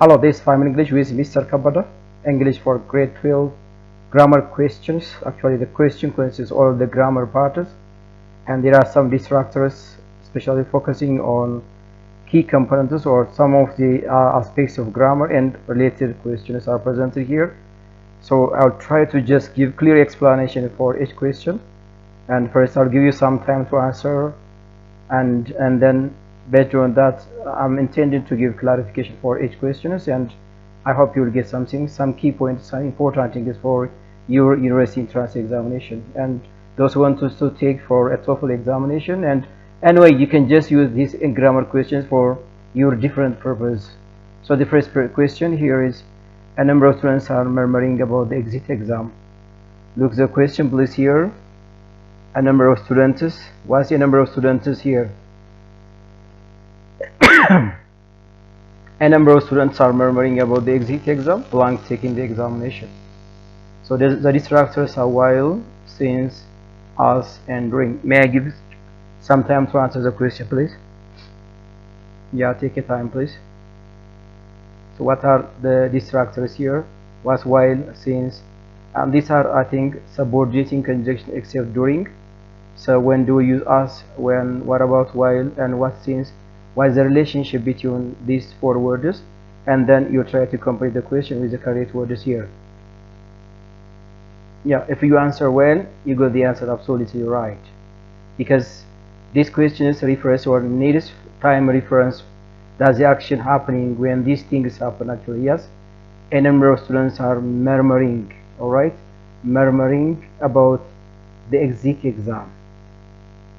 Hello, this is 5 English with Mr. Kabada. English for grade 12 grammar questions. Actually, the question consists all the grammar parts, and there are some distractors, especially focusing on key components or some of the aspects of grammar, and related questions are presented here. So I'll try to just give clear explanation for each question, and first I'll give you some time to answer, and then based on that I'm intending to give clarification for each questions, and I hope you will get something, some key points, some important things for your university entrance examination, and those who want to take for a TOEFL examination. And anyway, you can just use these grammar questions for your different purpose. So the first question here is, a number of students are murmuring about the exit exam. Look the question please here. A number of students. What's the number of students here? A number of students are murmuring about the exit exam, blank taking the examination. So the distractors are while, since, as, and during. May I give some time to answer the question please? Yeah, take your time please. So what are the distractors here? Was, while, since, and these are, I think, subordinating conjunction except during. So when do we use as, when, what about while, and what since? What is the relationship between these four words? And then you try to complete the question with the correct words here. Yeah, if you answer well, you got the answer absolutely right, because this question refers or needs time reference. Does the action happening when these things happen? Actually, yes. A number of students are murmuring, all right, murmuring about the exit exam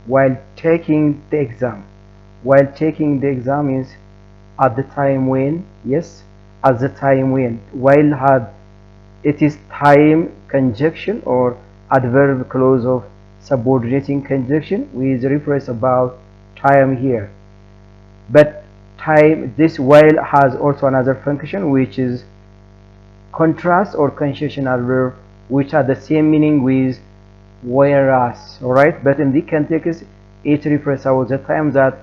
while taking the exam. While taking the exam is at the time when, yes, at the time when. While had, it is time conjunction or adverb clause of subordinating conjunction with reference about time here. But time, this while has also another function, which is contrast or conjunction adverb, which are the same meaning with whereas, all right. But in the context, it refers about the time that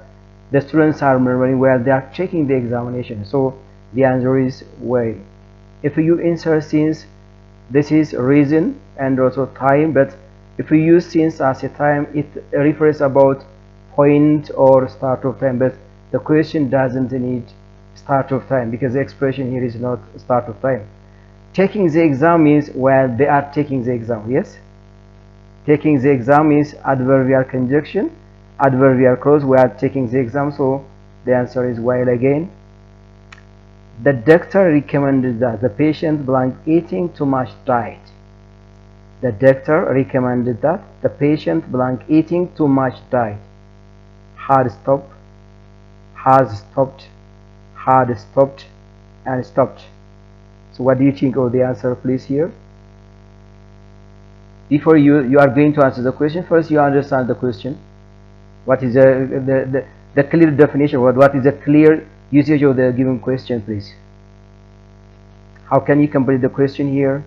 the students are murmuring while they are checking the examination. So the answer is while. If you insert since, this is reason and also time, but if you use since as a time, it refers about point or start of time, but the question doesn't need start of time because the expression here is not start of time. Taking the exam means while they are taking the exam, yes. Taking the exam is adverbial conjunction, adverbial clause while taking the exam, so the answer is while again. The doctor recommended that the patient blank eating too much diet. The doctor recommended that the patient blank eating too much diet. Had stopped, has stopped, had stopped, and stopped. So what do you think of the answer please here? Before you are going to answer the question, first you understand the question. What is the clear definition? What is the clear usage of the given question please? How can you complete the question here?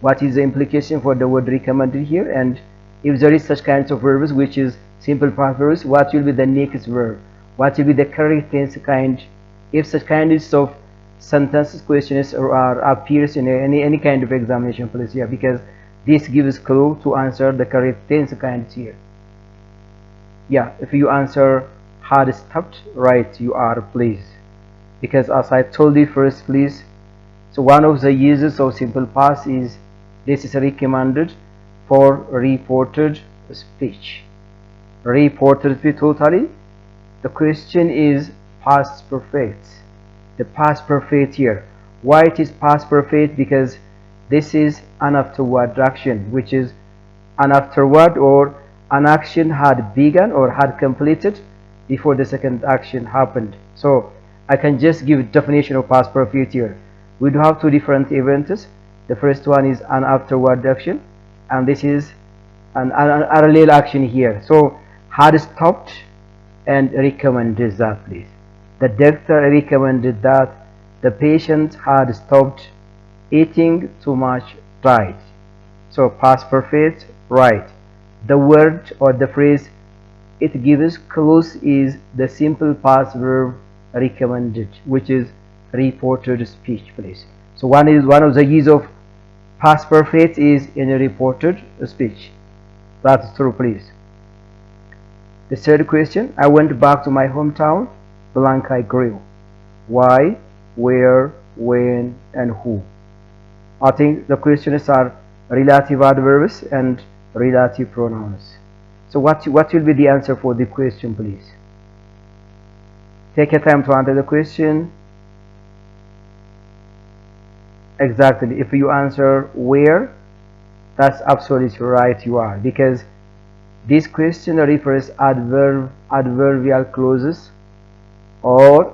What is the implication for the word recommended here? And if there is such kinds of verbs which is simple past verbs, what will be the next verb? What will be the correct tense kind? If such kinds of sentences, questions appears in any kind of examination please here, because this gives clue to answer the correct tense kinds here. Yeah, if you answer had stopped, right, you are pleased, because as I told you first please, so one of the uses of simple past is this is recommended for reported speech. Reported speech totally. The question is past perfect. The past perfect here. Why it is past perfect? Because this is an afterward action, which is an afterward or an action had begun or had completed before the second action happened. So I can just give definition of past perfect here. We do have two different events. The first one is an afterward action, and this is an parallel action here. So had stopped and recommended that please. The doctor recommended that the patient had stopped eating too much diet. So past perfect, right. The word or the phrase it gives clues is the simple past verb recommended, which is reported speech, please. So one of the use of past perfect is in a reported speech. That's true, please. The third question, I went back to my hometown, blank I grew. Why, where, when, and who? I think the questions are relative adverbs and relative pronouns. So what will be the answer for the question, please? Take your time to answer the question. Exactly. If you answer where, that's absolutely right, you are, because this question refers adverbial clauses or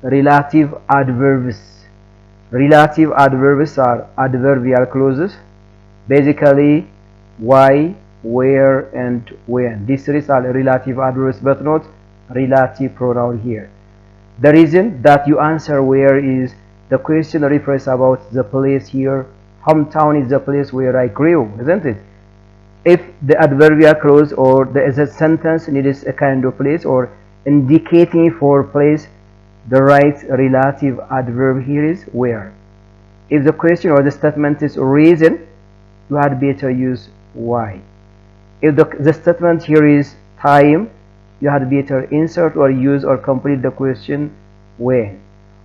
relative adverbs. Relative adverbs are adverbial clauses, basically why, where, and when. These three are relative adverbs but not relative pronoun here. The reason that you answer where is the question refers about the place here. Hometown is the place where I grew, isn't it? If the adverbial clause or the sentence needs a kind of place or indicating for place, the right relative adverb here is where. If the question or the statement is reason, you had better use why. If the statement here is time, you had better insert or use or complete the question when.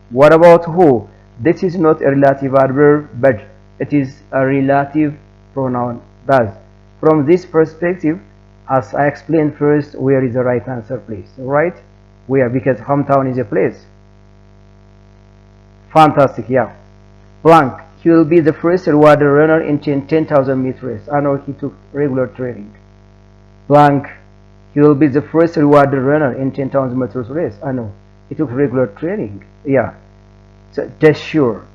What about who? This is not a relative adverb, but it is a relative pronoun. Thus, from this perspective, as I explained first, where is the right answer, please? Right? Where? Because hometown is a place. Fantastic, yeah. Blank. He will be the first rewarded runner in 10,000 meter race. I know he took regular training. Blank. He will be the first rewarded runner in 10,000 meters race. I know he took regular training. Yeah. So just sure,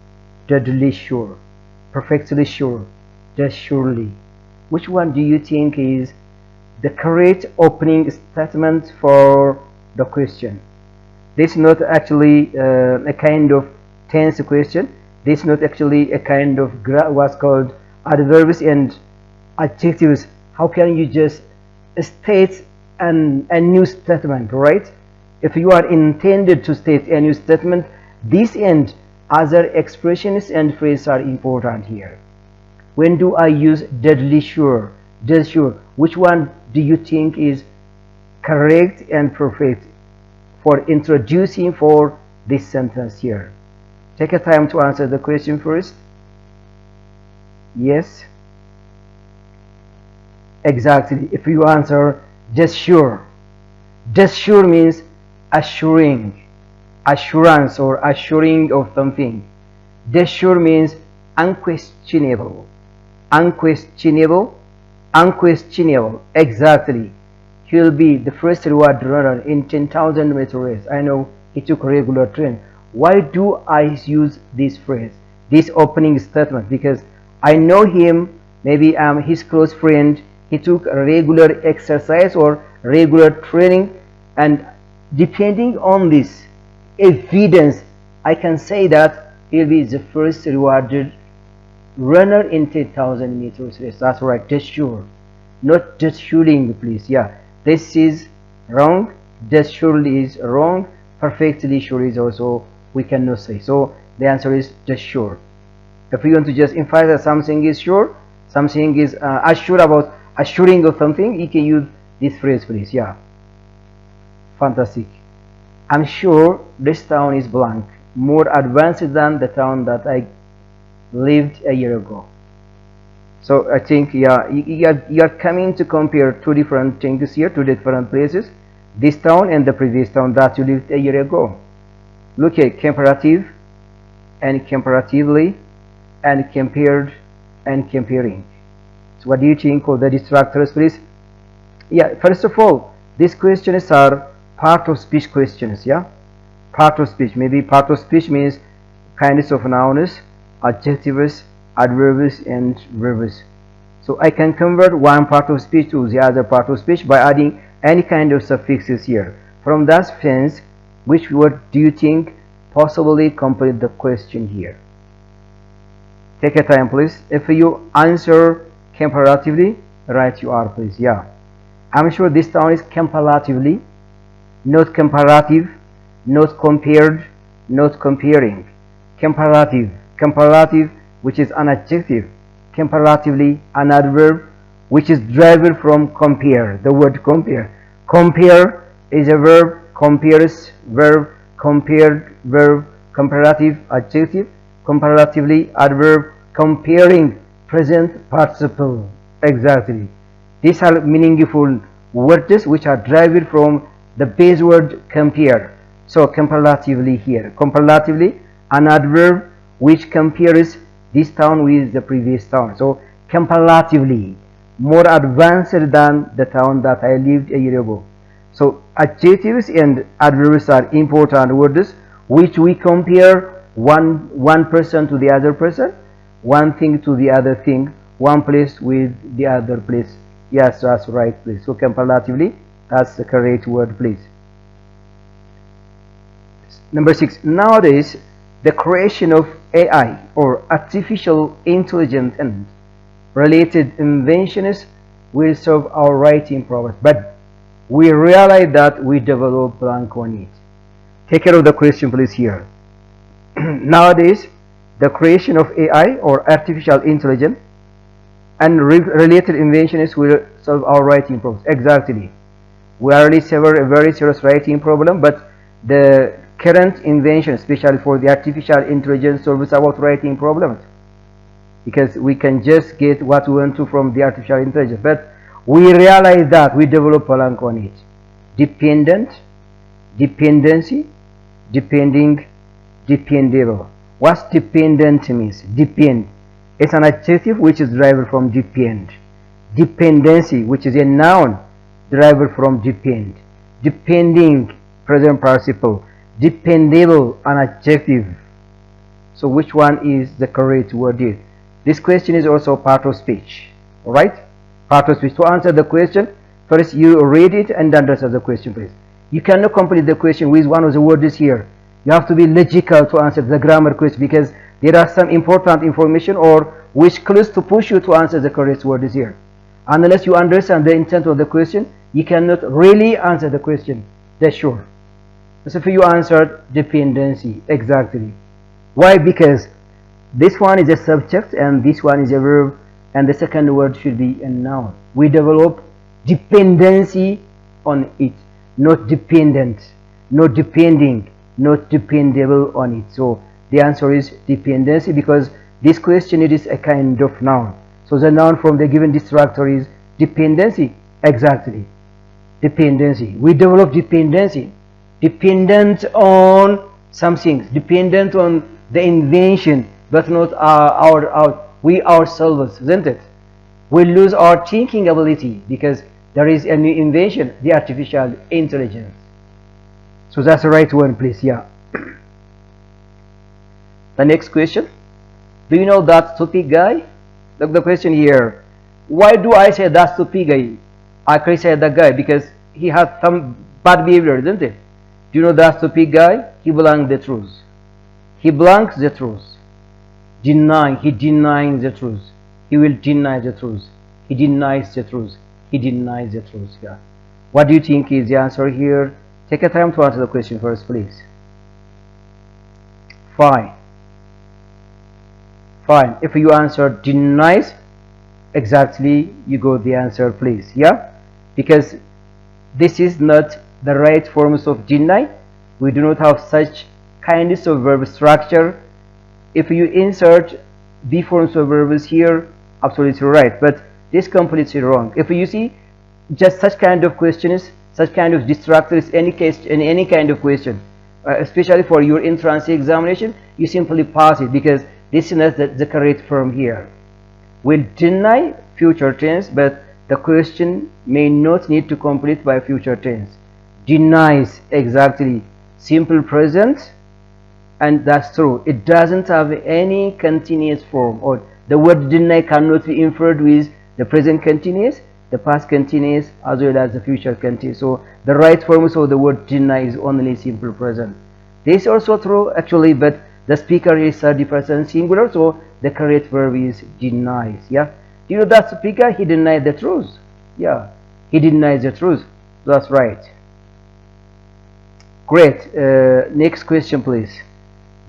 deadly sure, perfectly sure, just surely. Which one do you think is the correct opening statement for the question? This is not actually a kind of tense question. This is not actually a kind of what's called adverbs and adjectives. How can you just state a new statement, right? If you are intended to state a new statement, this and other expressions and phrases are important here. When do I use deadly sure, dead sure? Which one do you think is correct and perfect for introducing for this sentence here? Take a time to answer the question first. Yes. Exactly. If you answer just sure means assuring, assurance or assuring of something. Just sure means unquestionable, unquestionable, unquestionable. Exactly. He will be the first reward runner in 10,000 meter race. I know he took regular training. Why do I use this phrase, this opening statement? Because I know him, maybe I'm his close friend, he took a regular exercise or regular training, and depending on this evidence, I can say that he'll be the first rewarded runner in 10,000 meters race. That's right, just sure, not just shooting, please. Yeah, this is wrong, just surely is wrong, perfectly sure is also we cannot say. So the answer is just sure. If we want to just emphasize something is sure, something is assured about assuring of something, you can use this phrase, please. Yeah, fantastic. I'm sure this town is blank, more advanced than the town that I lived a year ago. So I think, yeah, you are coming to compare two different things here, two different places, this town and the previous town that you lived a year ago. Look at comparative and comparatively and compared and comparing. So what do you think of the distractors, please? Yeah, first of all, these questions are part of speech questions. Yeah, part of speech. Maybe part of speech means kinds of nouns, adjectives, adverbs, and verbs. So I can convert one part of speech to the other part of speech by adding any kind of suffixes here. From that sense, which word do you think possibly complete the question here? Take a time, please. If you answer comparatively, right you are, please. Yeah, I'm sure this town is comparatively, not comparative, not compared, not comparing. Comparative. Comparative, which is an adjective. Comparatively, an adverb, which is derived from compare. The word compare. Compare is a verb. Compares, verb. Compared, verb. Comparative, adjective. Comparatively, adverb. Comparing, present participle. Exactly. These are meaningful words which are derived from the base word compare. So comparatively here. Comparatively, an adverb which compares this town with the previous town. So comparatively, more advanced than the town that I lived a year ago. So adjectives and adverbs are important words which we compare one person to the other person, one thing to the other thing, one place with the other place. Yes, that's right, please. So comparatively, that's the correct word, please. Number 6. Nowadays, the creation of AI or artificial intelligence and related inventions will solve our writing problems, but we realize that we develop blank on it. Take care of the question, please, here. Nowadays, the creation of AI or artificial intelligence and related inventions will solve our writing problems. Exactly. We already severed a very serious writing problem, but the current invention, especially for the artificial intelligence, solves our writing problems, because we can just get what we want to from the artificial intelligence, but we realize that we develop blank on it. Dependent, dependency, depending, dependable. What dependent means? Depend. It's an adjective which is derived from depend. Dependency, which is a noun derived from depend. Depending, present participle. Dependable, an adjective. So which one is the correct word here? This question is also part of speech. Alright? Part of speech. To answer the question, first you read it and understand the question, please. You cannot complete the question with one of the words here. You have to be logical to answer the grammar question, because there are some important information or which clues to push you to answer the correct words here. Unless you understand the intent of the question, you cannot really answer the question. That's sure. So if you answered dependency, exactly. Why? Because this one is a subject and this one is a verb, and the second word should be a noun. We develop dependency on it, not dependent, not depending, not dependable on it. So the answer is dependency, because this question, it is a kind of noun. So the noun from the given destructor is dependency. Exactly. Dependency. We develop dependency. Dependent on some things. Dependent on the invention, but not we ourselves, isn't it? We lose our thinking ability because there is a new invention, the artificial intelligence. So that's the right one, please. Yeah. The next question. Do you know that stupid guy? Look, the question here. Why do I say that stupid guy? I can say that guy because he has some bad behavior, isn't it? Do you know that stupid guy? He belongs the truth. He belongs the truth. Denying. He denies the truth. He will deny the truth. He denies the truth. He denies the truth. Yeah. What do you think is the answer here? Take a time to answer the question first, please. Fine. Fine. If you answer denies, exactly, you got the answer, please. Yeah? Because this is not the right forms of deny. We do not have such kinds of verb structure. If you insert the forms of verbs here, absolutely right, but this completely wrong. If you see just such kind of questions, such kind of destructors, in any kind of question, especially for your entrance examination, you simply pass it because this is not the correct form here. We'll deny future tense, but the question may not need to complete by future tense. Denies, exactly, simple present, and that's true. It doesn't have any continuous form, or the word deny cannot be inferred with the present continuous, the past continuous, as well as the future continuous. So the right forms of the word deny is only simple present. This is also true actually, but the speaker is 30% singular, so the correct verb is denies. Yeah, you know that speaker, he denied the truth. Yeah, he denies the truth. That's right. Great. Next question, please.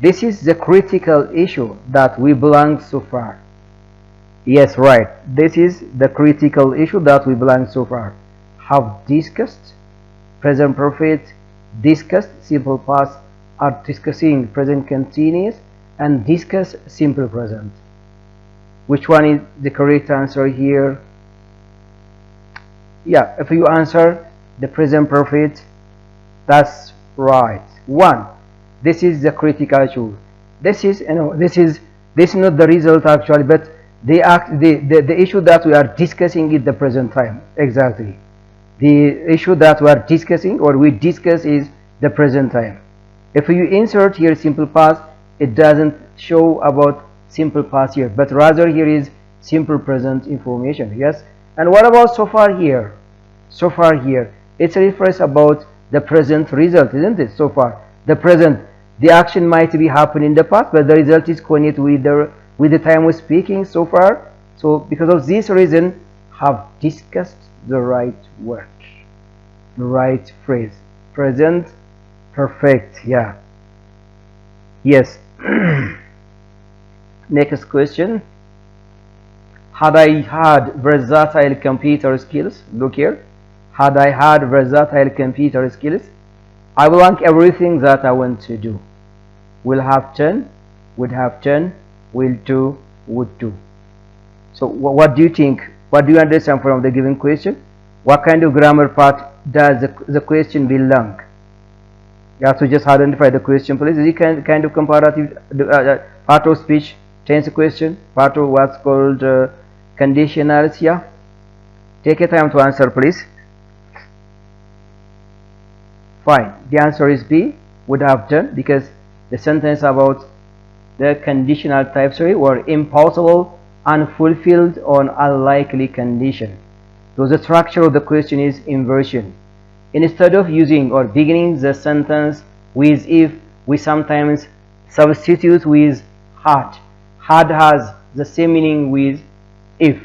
This is the critical issue that we belong so far. Yes, right. This is the critical issue that we belong so far. Have discussed, present perfect, discussed, simple past, are discussing, present continuous, and discuss, simple present. Which one is the correct answer here? Yeah, if you answer the present perfect, that's right. 1. This is the critical issue. This is, you know, this is not the result actually, but the issue that we are discussing is the present time. Exactly. The issue that we are discussing or we discuss is the present time. If you insert here simple past, it doesn't show about simple past here, but rather here is simple present information. Yes. And what about so far here? So far here, it refers about the present result, isn't it? So far, the present, the action might be happening in the past, but the result is connected with the time we're speaking so far. So because of this reason, have discussed the right word, the right phrase, present perfect. Yeah. Yes. Next question. Had I had versatile computer skills, look here. Had I had versatile computer skills, I will like everything that I want to do. Will have done, would have done, will do, would do. So what do you think? What do you understand from the given question? What kind of grammar part does the question belong? You have to just identify the question, please. Is it kind of comparative part of speech, tense question, part of what's called conditionals? Yeah. Take your time to answer, please. Fine. The answer is B, would have done, because the sentence about the conditional type 3 were impossible, unfulfilled, or unlikely condition. So the structure of the question is inversion. Instead of using or beginning the sentence with if, we sometimes substitute with had. Had has the same meaning with if.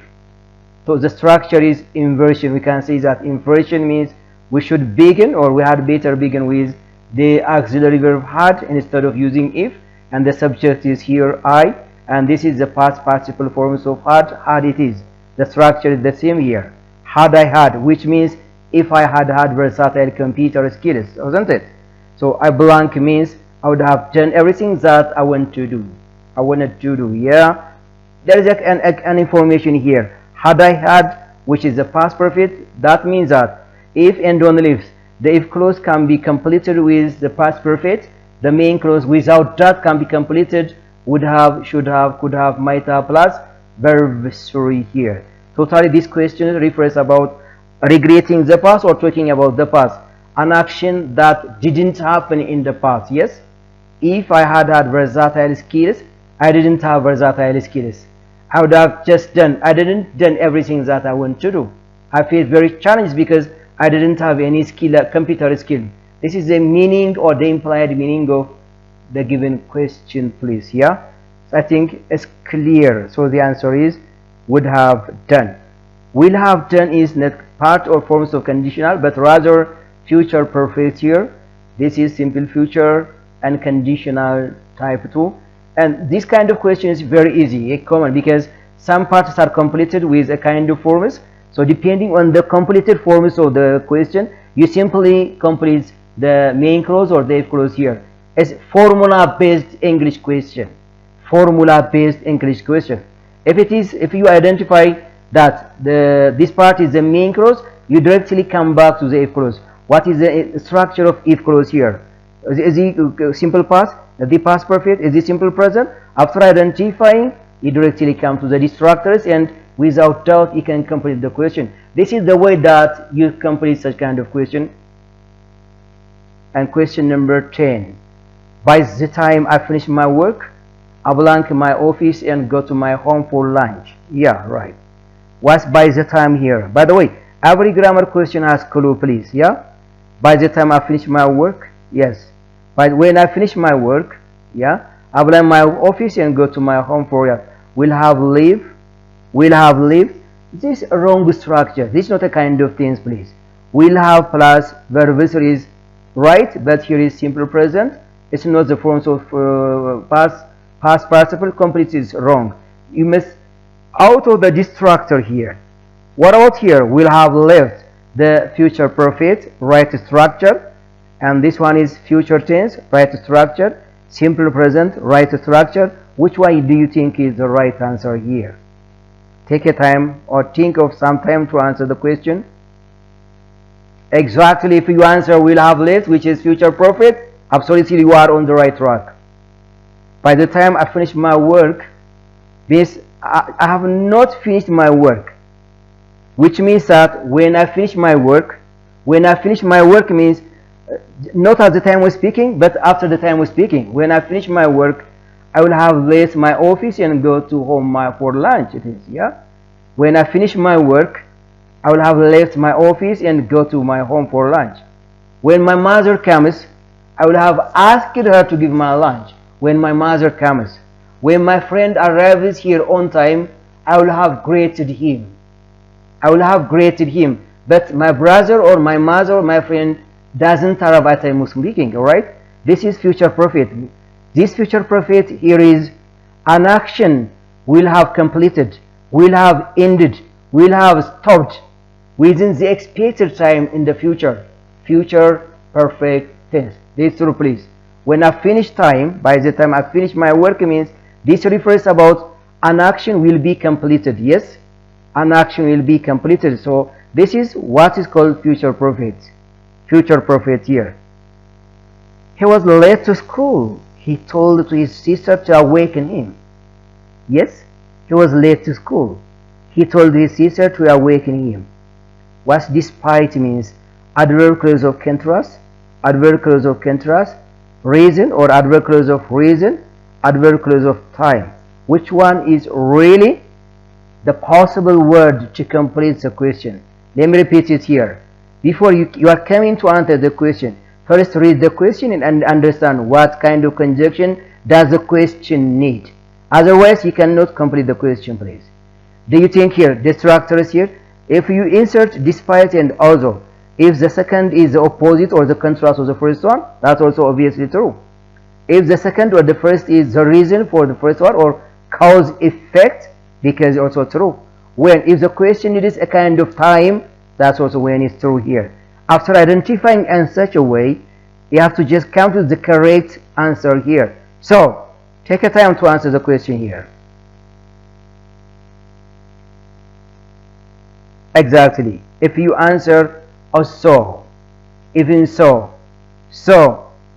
So the structure is inversion. We can say that inversion means we should begin, or we had better begin with the auxiliary verb had instead of using if, and the subject is here I, and this is the past participle forms of had it is. The structure is the same here. Had I had, which means if I had had versatile computer skills, wasn't it? So I blank means I would have done everything that I want to do. I wanted to do. Yeah, there is an information here. Had I had, which is the past perfect, that means that if and only if the if clause can be completed with the past perfect, the main clause without that can be completed would have, should have, could have, might have, plus verb 3 here. Totally this question refers about regretting the past or talking about the past, an action that didn't happen in the past. Yes, if I had had versatile skills, I didn't have versatile skills. I would have just done, I didn't done everything that I want to do. I feel very challenged because I didn't have any skill, computer skill. This is the meaning or the implied meaning of the given question, please. Yeah, so I think it's clear. So the answer is would have done. Will have done is not part or forms of conditional, but rather future perfect here. This is simple future and conditional type 2. And this kind of question is very easy, common, because some parts are completed with a kind of forms. So depending on the completed forms of the question, you simply complete the main clause or the if clause here. It's formula-based English question. Formula-based English question. If you identify that this part is the main clause, you directly come back to the if clause. What is the structure of if clause here? Is it simple past? The past perfect? Is it simple present? After identifying, you directly come to the destructors, and without doubt you can complete the question. This is the way that you complete such kind of question. And question number 10. By the time I finish my work, I blank my office and go to my home for lunch. Yeah, right. What's by the time here? By the way, every grammar question has clue, please. Yeah, by the time I finish my work. Yes, but when I finish my work, yeah, I blank my office and go to my home for it. Will have leave. Will have leave. This is a wrong structure. This is not a kind of things, please. Will have plus verb is right, but here is simple present. It's not the forms of past participle. Complete is wrong. You must out of the destructor here. What about here? We'll have left the future perfect right structure, and this one is future tense right structure, simple present right structure. Which one do you think is the right answer here? Take a time or think of some time to answer the question. Exactly, if you answer we'll have left, which is future perfect, absolutely you are on the right track. By the time I finish my work, means I have not finished my work, which means that when I finish my work means not at the time we're speaking, but after the time we're speaking. When I finish my work, I will have left my office and go to home for lunch. It is, yeah. When I finish my work, I will have left my office and go to my home for lunch. When my mother comes, I will have asked her to give my lunch. When my mother comes, when my friend arrives here on time, I will have greeted him. But my brother or my mother or my friend doesn't arrive at time of speaking. All right. This is future perfect. This future perfect here is an action will have completed, will have ended, will have stopped within the expected time in the future. Future perfect tense. This true, please. When I finish time, by the time I finish my work means this refers about an action will be completed. Yes, an action will be completed. So this is what is called future perfect. Future perfect here. He was late to school. He told to his sister to awaken him. Yes, he was late to school. He told his sister to awaken him. What despite means? Adverb clause of contrast, adverb clause of contrast, reason or adverb clause of reason, adverb clause of time. Which one is really the possible word to complete the question? Let me repeat it here. Before you are coming to answer the question, first read the question and understand what kind of conjunction does the question need. Otherwise, you cannot complete the question, please. Do you think here, the structure is here? If you insert despite and although, if the second is the opposite or the contrast of the first one, that's also obviously true. If the second or the first is the reason for the first one or cause effect, because also true. When if the question is a kind of time, that's also when it's true here. After identifying in such a way, you have to just come to the correct answer here. So take a time to answer the question here. Exactly. If you answer so, even so,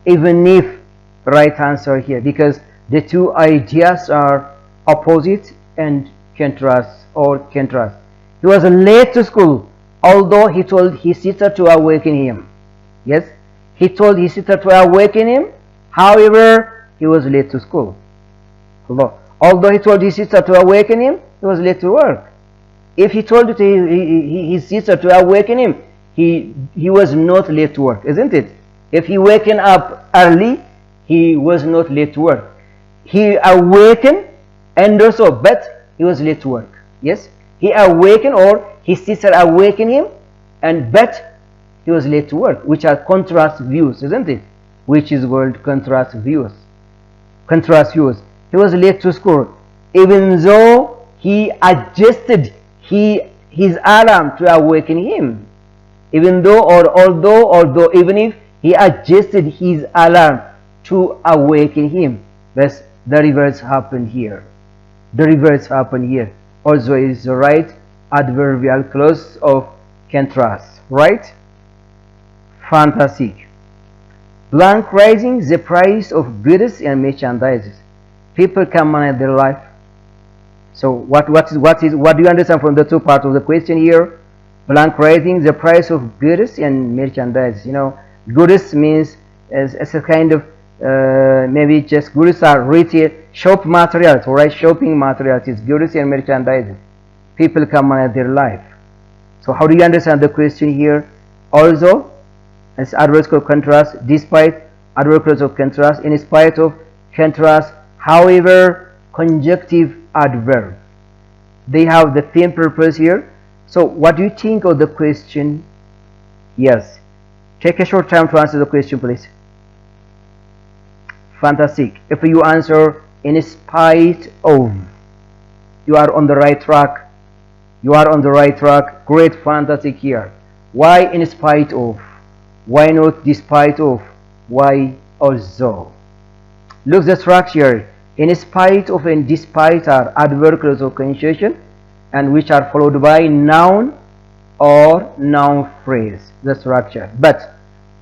even if, right answer here, because the two ideas are opposite and contrast or contrast. He was late to school, although he told his sister to awaken him. Yes, he told his sister to awaken him. However, he was late to school. Although he told his sister to awaken him, he was late to work. If he told his sister to awaken him, he was not late to work, isn't it? If he waken up early, he was not late to work. He awakened and also, but he was late to work. Yes, he awakened or his sister awakened him, and but he was late to work, which are contrast views, isn't it? Which is called contrast views. Contrast views. He was late to school, even though he adjusted his alarm to awaken him. Even though or although even if he adjusted his alarm to awaken him, but the reverse happened here. The reverse happened here. Also is the right adverbial clause of contrast, right? Fantastic. Blank raising the price of goods and merchandise. People can manage their life. So what do you understand from the two parts of the question here? Blank raising the price of goods and merchandise. You know, goods means as a kind of maybe just goods are retail shop materials, right? Shopping materials is goods and merchandise. People can manage their life. So how do you understand the question here? Also, as adverb of contrast, despite adverb of contrast, in spite of contrast, however, conjunctive adverb. They have the same purpose here. So what do you think of the question? Yes. Take a short time to answer the question, please. Fantastic. If you answer in spite of, you are on the right track. You are on the right track. Great, fantastic here. Why in spite of? Why not despite of? Why also? Look the structure. In spite of and despite are adverb clause of conjunction, and which are followed by noun or noun phrase. The structure. But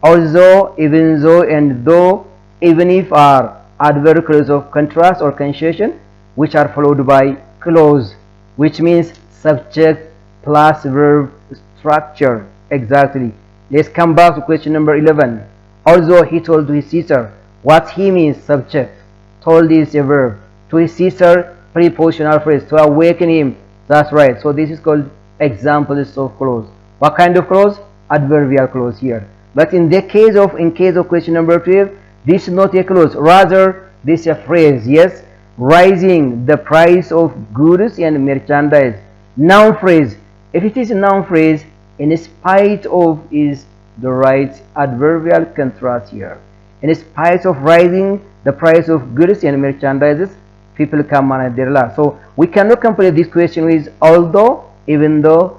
although, even though, and though, even if are adverb clause of contrast or conjunction, which are followed by clause, which means subject plus verb structure. Exactly. Let's come back to question number 11. Although he told to his sister, what he means subject. Told is a verb. To his sister, prepositional phrase, to awaken him. That's right. So this is called examples of clause. What kind of clause? Adverbial clause here. But in case of question number 12, this is not a clause. Rather, this is a phrase. Yes, rising the price of goods and merchandise. Noun phrase. If it is a noun phrase, in spite of is the right adverbial contrast here. In spite of rising the price of goods and merchandises, people can manage their life. So we cannot complete this question with although, even though,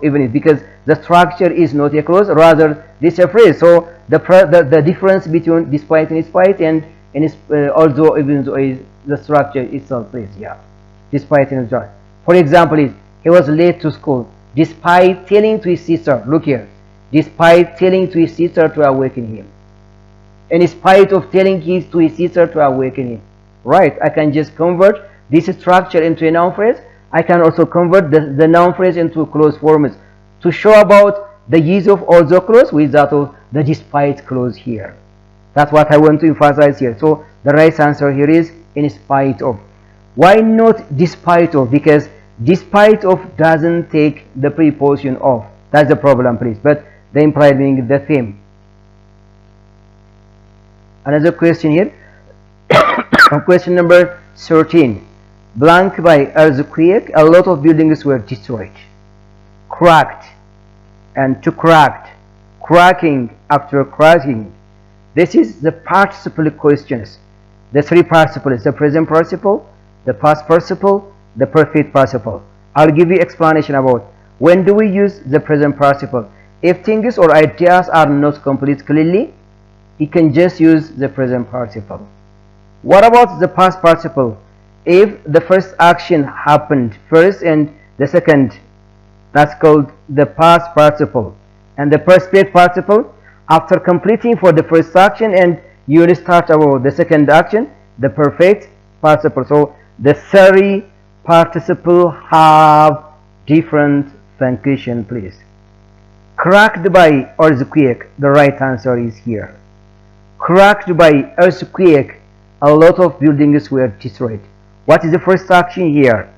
even if, because the structure is not a clause, rather this is a phrase. So the difference between despite and spite and although, even though is the structure itself phrase. Yeah, despite and spite. For example, is he was late to school despite telling to his sister. Look here, despite telling to his sister to awaken him. In spite of telling to his sister to awaken him. Right, I can just convert this structure into a noun phrase. I can also convert the noun phrase into clause forms to show about the use of although clause with that of the despite clause here. That's what I want to emphasize here. So the right answer here is in spite of. Why not despite of? Because despite of doesn't take the preposition of. That's the problem, please. But the implied meaning is the same. Another question here. Question number 13. Blank by earthquake, a lot of buildings were destroyed. Cracked and to cracked. Cracking after cracking. This is the participle questions. The three participles: the present participle, the past participle, the perfect participle. I'll give you explanation about when do we use the present participle. If things or ideas are not complete clearly, you can just use the present participle. What about the past participle? If the first action happened first and the second, that's called the past participle. And the perfect participle, after completing for the first action and you restart about the second action, the perfect participle. So the three participle have different function, please. Cracked by earthquake, the right answer is here. Cracked by earthquake, a lot of buildings were destroyed. What is the first action here?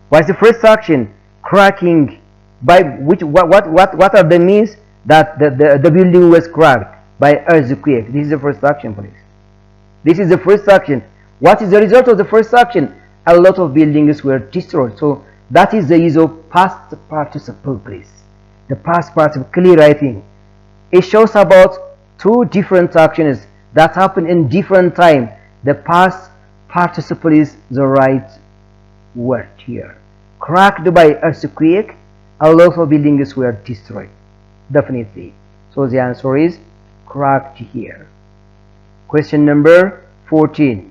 What is the first action? Cracking. By which? What are the means that the building was cracked? By earthquake. This is the first action, please. This is the first action. What is the result of the first action? A lot of buildings were destroyed. So that is the use of past participle, please. The past participle, clear writing. It shows about two different actions that happen in different time. The past participle is the right word here. Cracked by earthquake, a lot of buildings were destroyed. Definitely. So the answer is cracked here. Question number 14.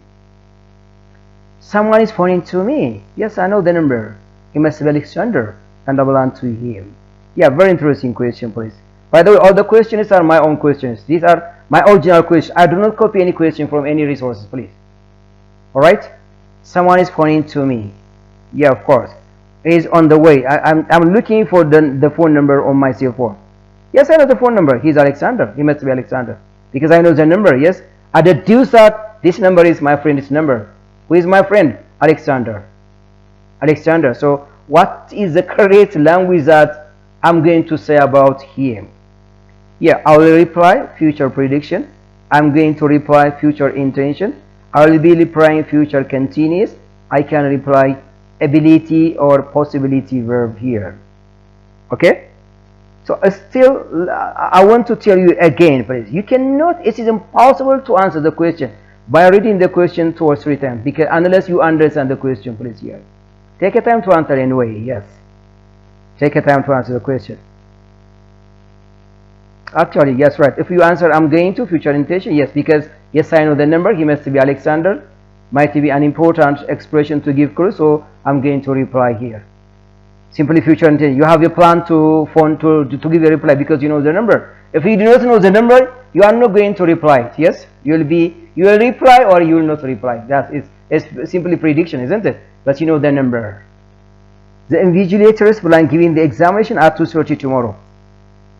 Someone is phoning to me. Yes, I know the number. He must be Alexander, and I will answer him. Yeah, very interesting question, please. By the way, all the questions are my own questions. These are my original questions. I do not copy any question from any resources, please. Alright? Someone is phoning to me. Yeah, of course. He is on the way. I'm looking for the phone number on my cell phone. Yes, I know the phone number. He's Alexander. He must be Alexander. Because I know the number, yes. I deduce that this number is my friend's number. Who is my friend? Alexander. Alexander. So what is the correct language that I'm going to say about him? Yeah, I will reply future prediction. I'm going to reply future intention. I will be replying future continuous. I can reply ability or possibility verb here. Okay? So still, I want to tell you again, please. You cannot, it is impossible to answer the question. by reading the question 2 or 3 times, because unless you understand the question, please here. Take a time to answer anyway, yes. Take a time to answer the question. Actually, yes, right. If you answer, I'm going to, future intention, yes, because, yes, I know the number, he must be Alexander. Might be an important expression to give clue, so I'm going to reply here. Simply future intention. You have a plan to phone to give a reply because you know the number. If you do not know the number, you are not going to reply. Yes, you will reply or you will not reply. That is, it's simply prediction, isn't it? But you know the number. The invigilators will giving the examination at 2:30 tomorrow.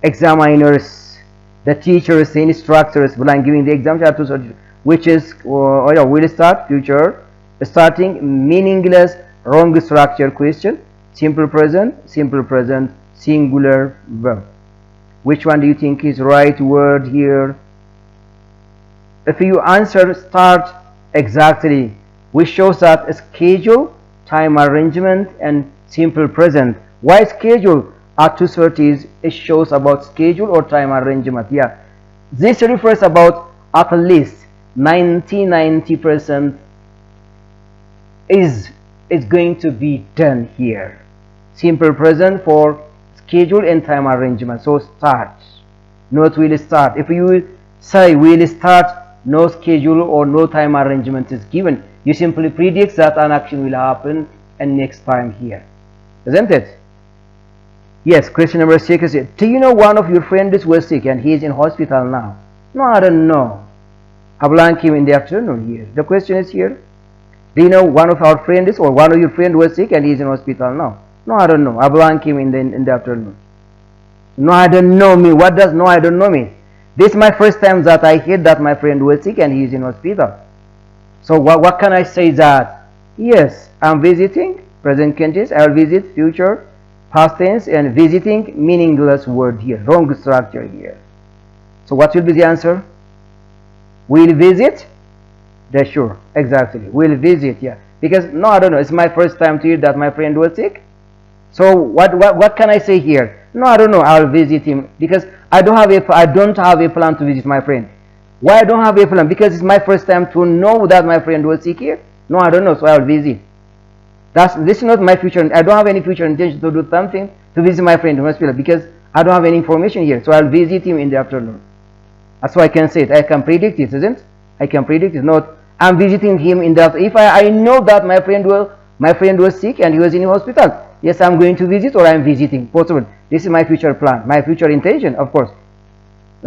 Examiners, the teachers, the instructors will giving the examination at 2:30, which is will start future, starting meaningless, wrong structure question, simple present, singular verb. Which one do you think is right word here? If you answer start exactly, which shows that schedule, time arrangement, and simple present. Why schedule at 2:30? It shows about schedule or time arrangement. Yeah, this refers about at least 90% is going to be done here. Simple present for schedule and time arrangement. So start, not will start. If you say will start, no schedule or no time arrangement is given, you simply predict that an action will happen and next time here, isn't it? Yes. Question number 6 is, do you know one of your friends was sick and he is in hospital now? No, I don't know. A blank came in the afternoon here. The question is here, do you know one of our friends or one of your friends was sick and he is in hospital now? No, I don't know. A blank came in the afternoon. No, I don't know me. What does no, I don't know mean? This is my first time that I heard that my friend was sick and he is in hospital. So what can I say that? Yes, I'm visiting, present continuous. I will visit, future, past tense, and visiting, meaningless word here. Wrong structure here. So what will be the answer? Will visit? That's sure. Exactly. Will visit, yeah. Because, no, I don't know. It's my first time to hear that my friend was sick. So what can I say here? No, I don't know. I'll visit him because I don't have a plan to visit my friend. Why I don't have a plan? Because it's my first time to know that my friend was sick here. No, I don't know. So I'll visit. This is not my future. I don't have any future intention to do something to visit my friend in hospital because I don't have any information here. So I'll visit him in the afternoon. That's why I can say it. I can predict it, isn't it? I can predict it. Not I'm visiting him in the afternoon. If I know that my friend was sick and he was in the hospital. Yes, I'm going to visit or I'm visiting. Possible. This is my future plan, my future intention, of course.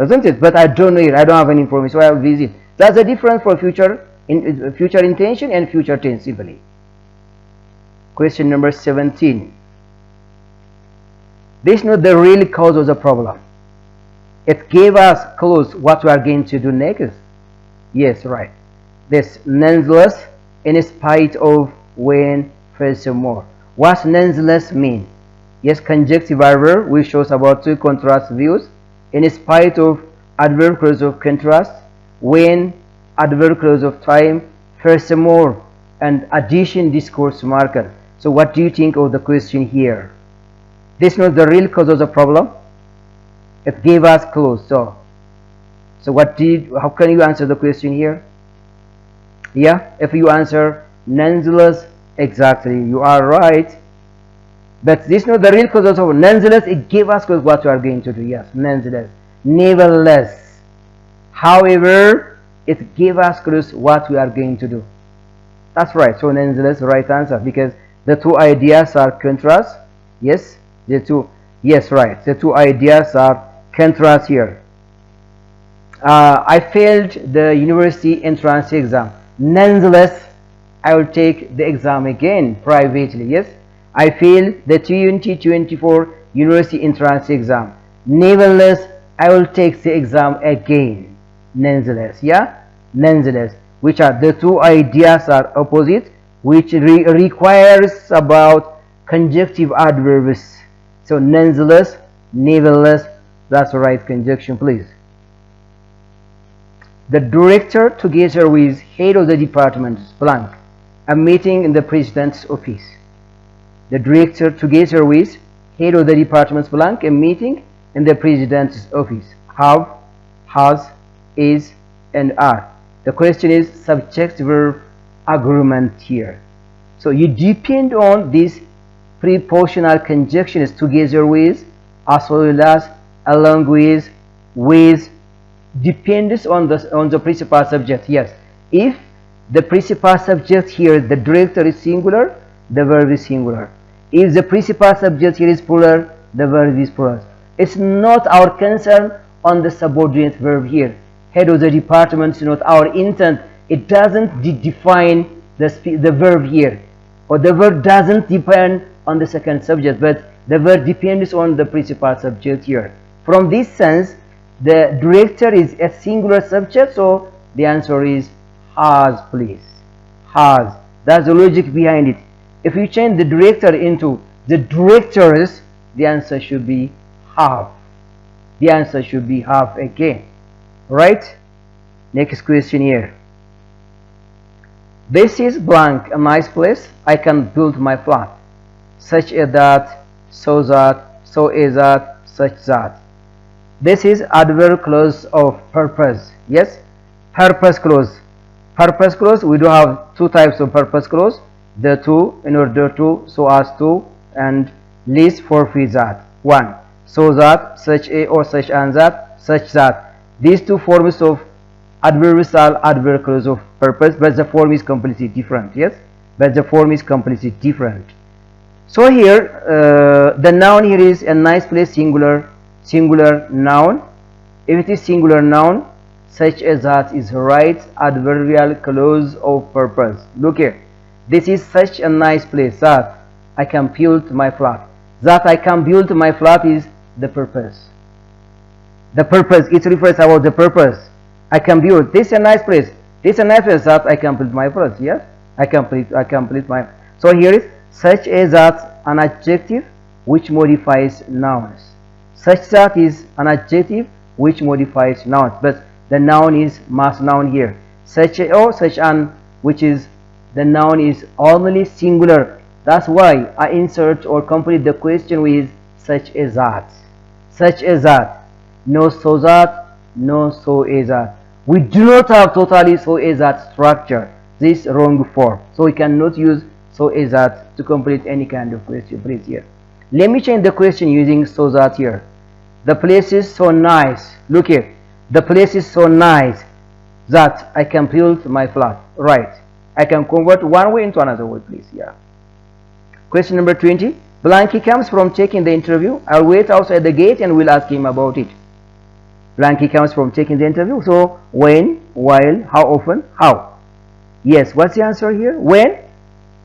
Isn't it? But I don't know it. I don't have any information, so I will visit. That's the difference for future intention and future tense simply. Question number 17. This is not the real cause of the problem. It gave us clues what we are going to do next. Yes, right. This nonetheless, in spite of, when, furthermore. What nonetheless mean? Yes, conjunctive adverb which shows about two contrast views. In spite of, adverb clause of contrast. When, adverb clause of time. Furthermore, and addition discourse marker. So what do you think of the question here? This is not the real cause of the problem. It gave us clues. So how can you answer the question here? Yeah, if you answer nonetheless, exactly, you are right. But this is not the real cause of the problem. Nonetheless, it gave us clues what you are going to do. Yes, nonetheless, nevertheless, however, it gave us clues what we are going to do. That's right. So nonetheless, right answer, because the two ideas are contrast. Yes, yes, right. The two ideas are contrast here. I failed the university entrance exam. Nonetheless, I will take the exam again privately. Yes, I failed the 2024 university entrance exam. Nevertheless, I will take the exam again. Nonetheless, yeah, nonetheless, which are the two ideas are opposite, which requires about conjunctive adverbs. So nonetheless, nevertheless, that's the right conjunction, please. The director, together with head of the department, blank, a meeting in the president's office. The director, together with head of the department, blank, a meeting in the president's office. Have, has, is, and are. The question is subject-verb agreement here. So you depend on these prepositional conjunctions together with, as well as, along with, depends on the principal subject. Yes, if the principal subject here, the director, is singular, the verb is singular. If the principal subject here is plural, the verb is plural. It's not our concern on the subordinate verb here. Head of the department is not our intent. It doesn't define the verb here, or the verb doesn't depend on the second subject, but the verb depends on the principal subject here. From this sense, the director is a singular subject, so the answer is has, please. Has. That's the logic behind it. If you change the director into the directors, the answer should be have. The answer should be have again. Right? Next question here. This is blank, a nice place. I can build my flat. Such as that, so that, so is that, such that. This is adverb clause of purpose. Yes? Purpose clause. Purpose clause, we do have two types of purpose clause. The to, in order to, so as to, and least for that. One, so that, such a, or such and that, such that. These two forms of adversal adverb clause of purpose, but the form is completely different. Yes? But the form is completely different. So here, the noun here is a nice place, singular noun. If it is singular noun, such as that is right adverbial clause of purpose. Look here. This is such a nice place that I can build my flat. That I can build my flat is the purpose. The purpose, it refers about the purpose. I can build. This is a nice place. This is a nice place that I can build my flat. Yes? I complete my. So here is such as that, an adjective which modifies nouns. Such that is an adjective which modifies nouns, but the noun is mass noun here. Such a, or such an, which is the noun is only singular. That's why I insert or complete the question with such as that. Such as that. No so that, no so as that. We do not have totally so as that structure. This wrong form. So we cannot use so as that to complete any kind of question. Please here. Let me change the question using so that here. The place is so nice. Look here. The place is so nice that I can build my flat. Right. I can convert one way into another way, please. Yeah. Question number 20. Blanky comes from taking the interview. I'll wait outside the gate and we'll ask him about it. Blanky comes from taking the interview. So when, while, how often, how. Yes. What's the answer here? When?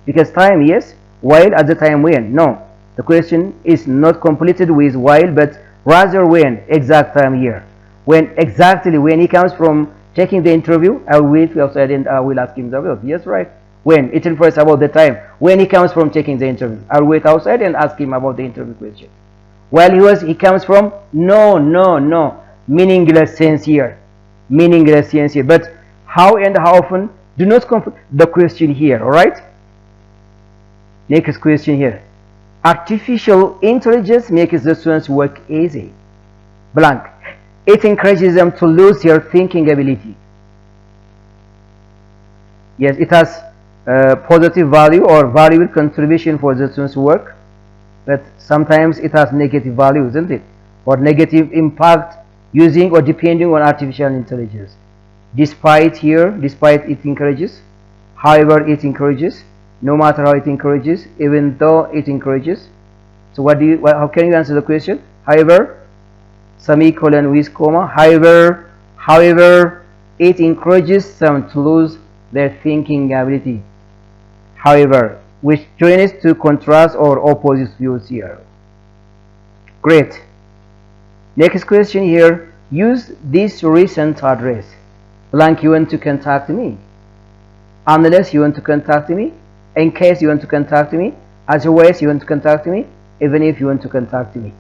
Because time, yes. While, at the time when. No. The question is not completed with while, but rather when. Exact time here. When exactly when he comes from taking the interview, I will wait outside and I will ask him about. Yes, right. When it refers about the time when he comes from taking the interview, I will wait outside and ask him about the interview question. While he comes from, no, meaningless sense here, meaningless sense here. But how and how often, do not complete the question here. All right. Next question here. Artificial intelligence makes the students work easy. Blank. It encourages them to lose their thinking ability. Yes, it has positive value or valuable contribution for the students' work, but sometimes it has negative value, isn't it? Or negative impact using or depending on artificial intelligence. Despite it encourages, however it encourages, no matter how it encourages, even though it encourages. So how can you answer the question? However, semicolon with comma, however it encourages them to lose their thinking ability. However, which joins to contrast or opposite views here. Great. Next question here. Use this recent address. Blank, you want to contact me. Unless you want to contact me. In case you want to contact me. Otherwise you want to contact me. Even if you want to contact me.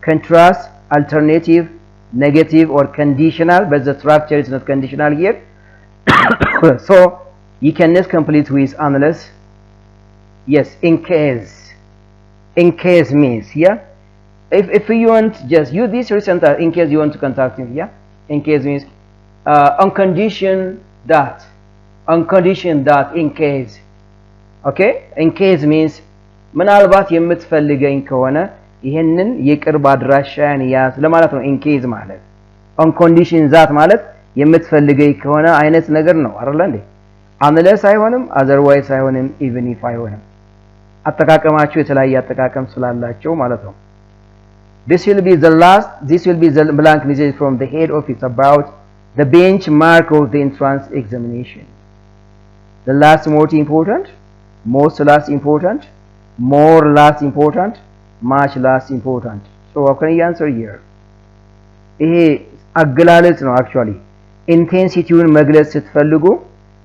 Contrast, alternative, negative, or conditional, but the structure is not conditional here. So you cannot complete with unless. Yes, in case. In case means, yeah. If you want, just use this recent in case you want to contact him, yeah. In case means on condition that, on condition that, in case. Okay, in case means ምናልባት የምትፈልገኝ ከሆነ ይሄንን የቅርብ አድራሻን ያዝ ለማለት ነው። in case ማለት on condition that ማለት የምትፈልገኝ ከሆነ አይነት ነገር ነው አይደል እንዴ? unless አይሆንም፣ otherwise አይሆንም፣ even if አይሆንም። አጠቃቀማቸው የተለያየ አጠቃቀም ስላላቸው ማለት ነው። this will be the blank message from the head office about the benchmark of the entrance examination. The last most important, most less important, more less important, much less important. So how can you answer here? ይሄ አገላለጽ ነው actually ኢንቴንሲቲውን መግለጽ ስትፈልጉ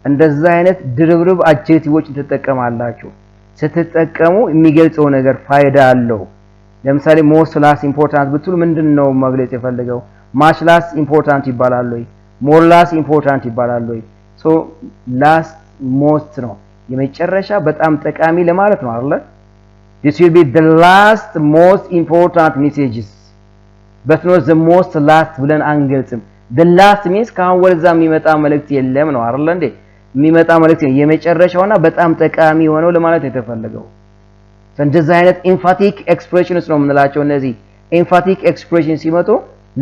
እንደዛ አይነት ድርብርብ አድጀክቲቮችን ተጠቀማላችሁ። ስትጠቀሙ የሚገልጸው ነገር ፋይዳ አለው። ለምሳሌ most less important ብትሉ ምንድነው መግለጽ የፈለገው? much less important ይባላል ወይ? more less important ይባላል ወይ? so last most ነው የመጨረሻ በጣም ጠቃሚ ለማለት ነው አይደል? this will be the last most important messages but not the most last ብለን አንገልጽም። the last means ካሁን ወደዛ የሚመጣ መልእክት የለም ነው አይደል እንዴ? የሚመጣ መልእክት የመጨረሻውና በጣም ጠቃሚ ሆነው ለማለት የተፈለገው። እንደዚህ አይነት emphatic expressions ነው የምንላቸው። እነዚህ emphatic expressions ሲመጡ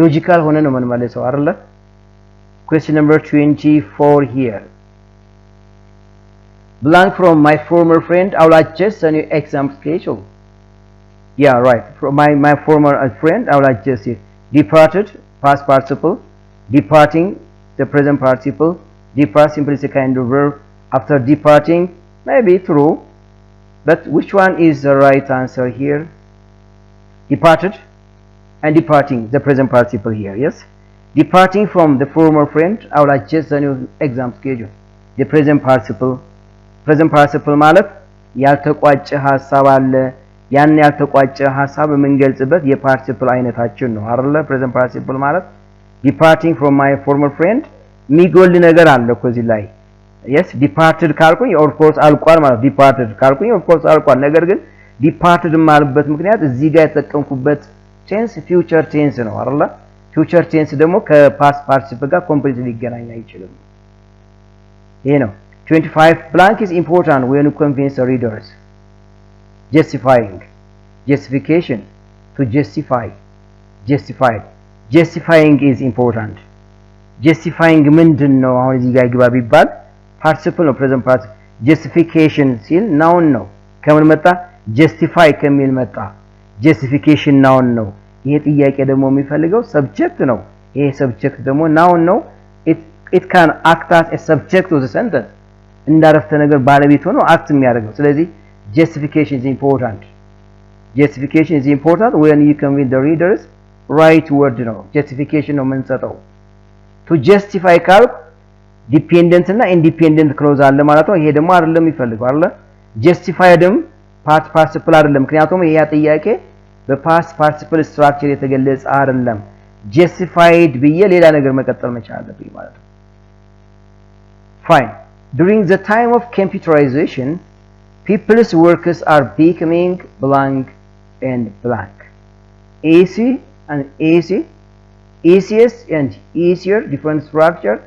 ሎጂካል ሆነ ነው የምንመልሰው አይደል? question number 24 here. blank from my former friend, I will adjust a new exam schedule. Yeah, right. From my former friend, I will adjust it. Departed, past participle. Departing, the present participle. Depart simply is a kind of verb. After departing, maybe true. But which one is the right answer here? Departed and departing, the present participle here, yes? Departing from the former friend, I will adjust the new exam schedule. The present participle ማለት ያልተቋጨ ሐሳብ አለ። ያን ያልተቋጨ ሐሳብ የምንገልጽበት የፓርቲሲፕል አይነታችን ነው አይደል? present participle ማለት departing from my former friend የሚጎል ነገር አለ እኮ እዚህ ላይ። yes departed ካልኩኝ of course አልቋል ማለት departed ካልኩኝ of course አልቋል። ነገር ግን departed ማለበት ምክንያት እዚህ ጋር የተጠቀምኩበት tense future tense ነው አይደል? future tense ደግሞ ከpast participle ጋር completely ሊገናኝ አይችልም። ይሄ ነው 25 blank is important when you convince the readers. Justifying, justification, to justify, justified. Justifying is important. Justifying ምንድነው? አሁን እዚህ ጋር ግባ ቢባል participle ነው present participle. Justification ሲል noun ነው። ከምን መጣ? justify ከሚል መጣ። justification noun ነው። ይሄ ጥያቄ ደግሞ የሚፈልገው subject ነው። ይሄ subject ደግሞ noun ነው. It can act as a subject to the sentence. እንዳረፍተ ነገር ባለቤት ሆኖ አክት የሚያደርገው። ስለዚህ justification is important. Justification is important when you convince the readers. right word ነው justification ነው የምንሰጠው። to justify ካል dependent እና independent clause አለ ማለት ነው። ይሄ ደግሞ አይደለም የሚፈልገው አይደል? justifiedም past participle አይደለም። ምክንያቱም ይሄ ጥያቄ በpast participle structure የተገለጸ አይደለም። justified ብዬ ሌላ ነገር መቀጠል መቻል አለብኝ ማለት ነው። fine. During the time of computerization, people's works are becoming blank and blank. Easy and easy, easiest and easier, different structure,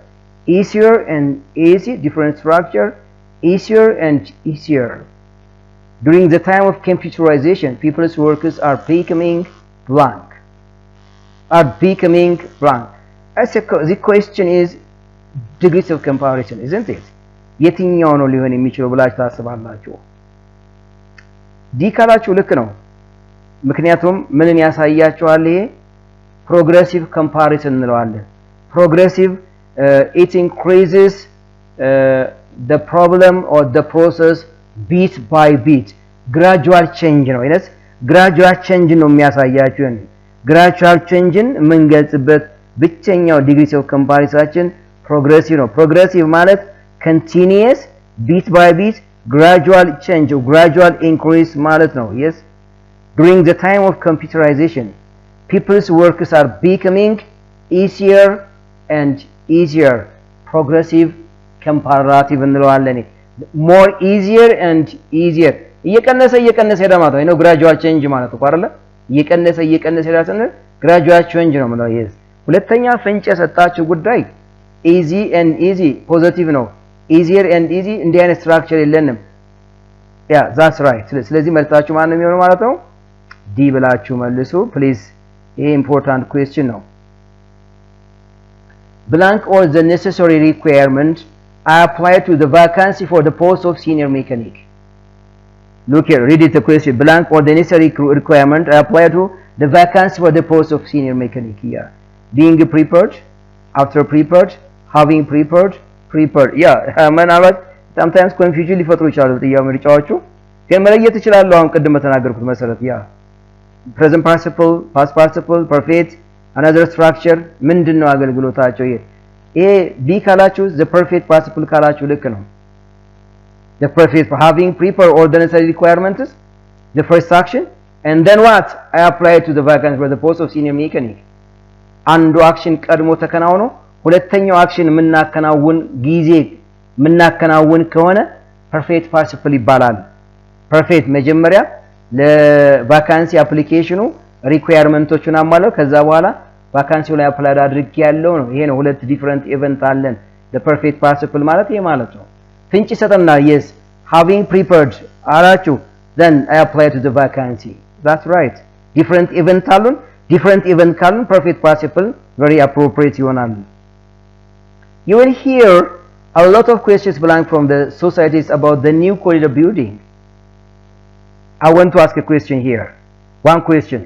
easier and easy, different structure, easier and easier. During the time of computerization, people's works are becoming blank. Are becoming blank. The question is degrees of comparison, isn't it? የትኛው ነው ሊሆን የሚችለው ብላችሁ ታስባላችሁ? ዲ ካላችሁ ልክ ነው። ምክንያቱም ምንን ያሳያችኋል? ይሄ progressive comparison እንለዋለን። progressive it increases the problem or the process bit by bit. gradual change ነው አይደል? gradual change ነው የሚያሳያችሁ። gradual changeን የምንገልጽበት ብቸኛው degrees of comparisonችን progressive ነው። progressive ማለት continuous, bit by bit, gradual change or gradual increase ማለት ነው. yes. During the time of computerization, people's works are becoming easier and easier. Progressive comparative እንለዋለን። more easier and easier እየቀነሰ ሄዳ ማለት ነው። gradual change ማለት ነው አይደል? እየቀነሰ ሄዳ ስንል gradual change ነው ማለት ነው። yes. ሁለተኛ ፍንጭ የሰጣችሁ ጉዳይ easy and easy positive ነው easier and easy እንዲህ አይነት structure የለንም yeah that's right ስለዚህ መልሳችሁ ማን ነው የሚሆነው ማለት ነው ዲ ብላችሁ መልሱ please ይሄ important question ነው blank or the necessary requirement are applied to the vacancy for the post of senior mechanic look here read it the question blank or the necessary requirement are applied to the vacancy for the post of senior mechanic here being prepared after prepared having prepared yeah ምናልባት sometimes confusion ሊፈጥሩ ይችላሉ ጥያቄው ምርጫዎቹ ግን መለየት ይችላሉ አሁን ቅድም ተናገርኩት መሰረት ያ present participle past participle perfect another structure ምንድነው አገልግሎታቸው ይሄ ቢ ካላችሁ the perfect participle ካላችሁ ልክ ነው the perfect for having prepared all the necessary requirements the first action and then what I apply to the vacancy for the post of senior mechanic አንዱ አክሽን ቀድሞ ተከናውኖ ሁለተኛው አክሽን ምናከናውን ጊዜ ምናከናውን ከሆነ perfect participle ይባላል perfect መጀመሪያ ለቫካንሲ አፕሊኬሽኑ ሪኳየርመንቶቹን አሟለው ከዛ በኋላ ቫካንሲው ላይ አፕላይ አድርጌ ያለው ነው ይሄ ነው ሁለት ዲፈረንት ኢቨንት አለን the perfect participle ማለት ይሄ ማለት ነው ፍንጭ ሰጠና yes having prepared አላችሁ then I apply to the vacancy that's right different event አሉን different event ካሉን perfect participle very appropriate ይሆናል you will hear a lot of questions belong from the societies about the new corridor building I want to ask a question here one question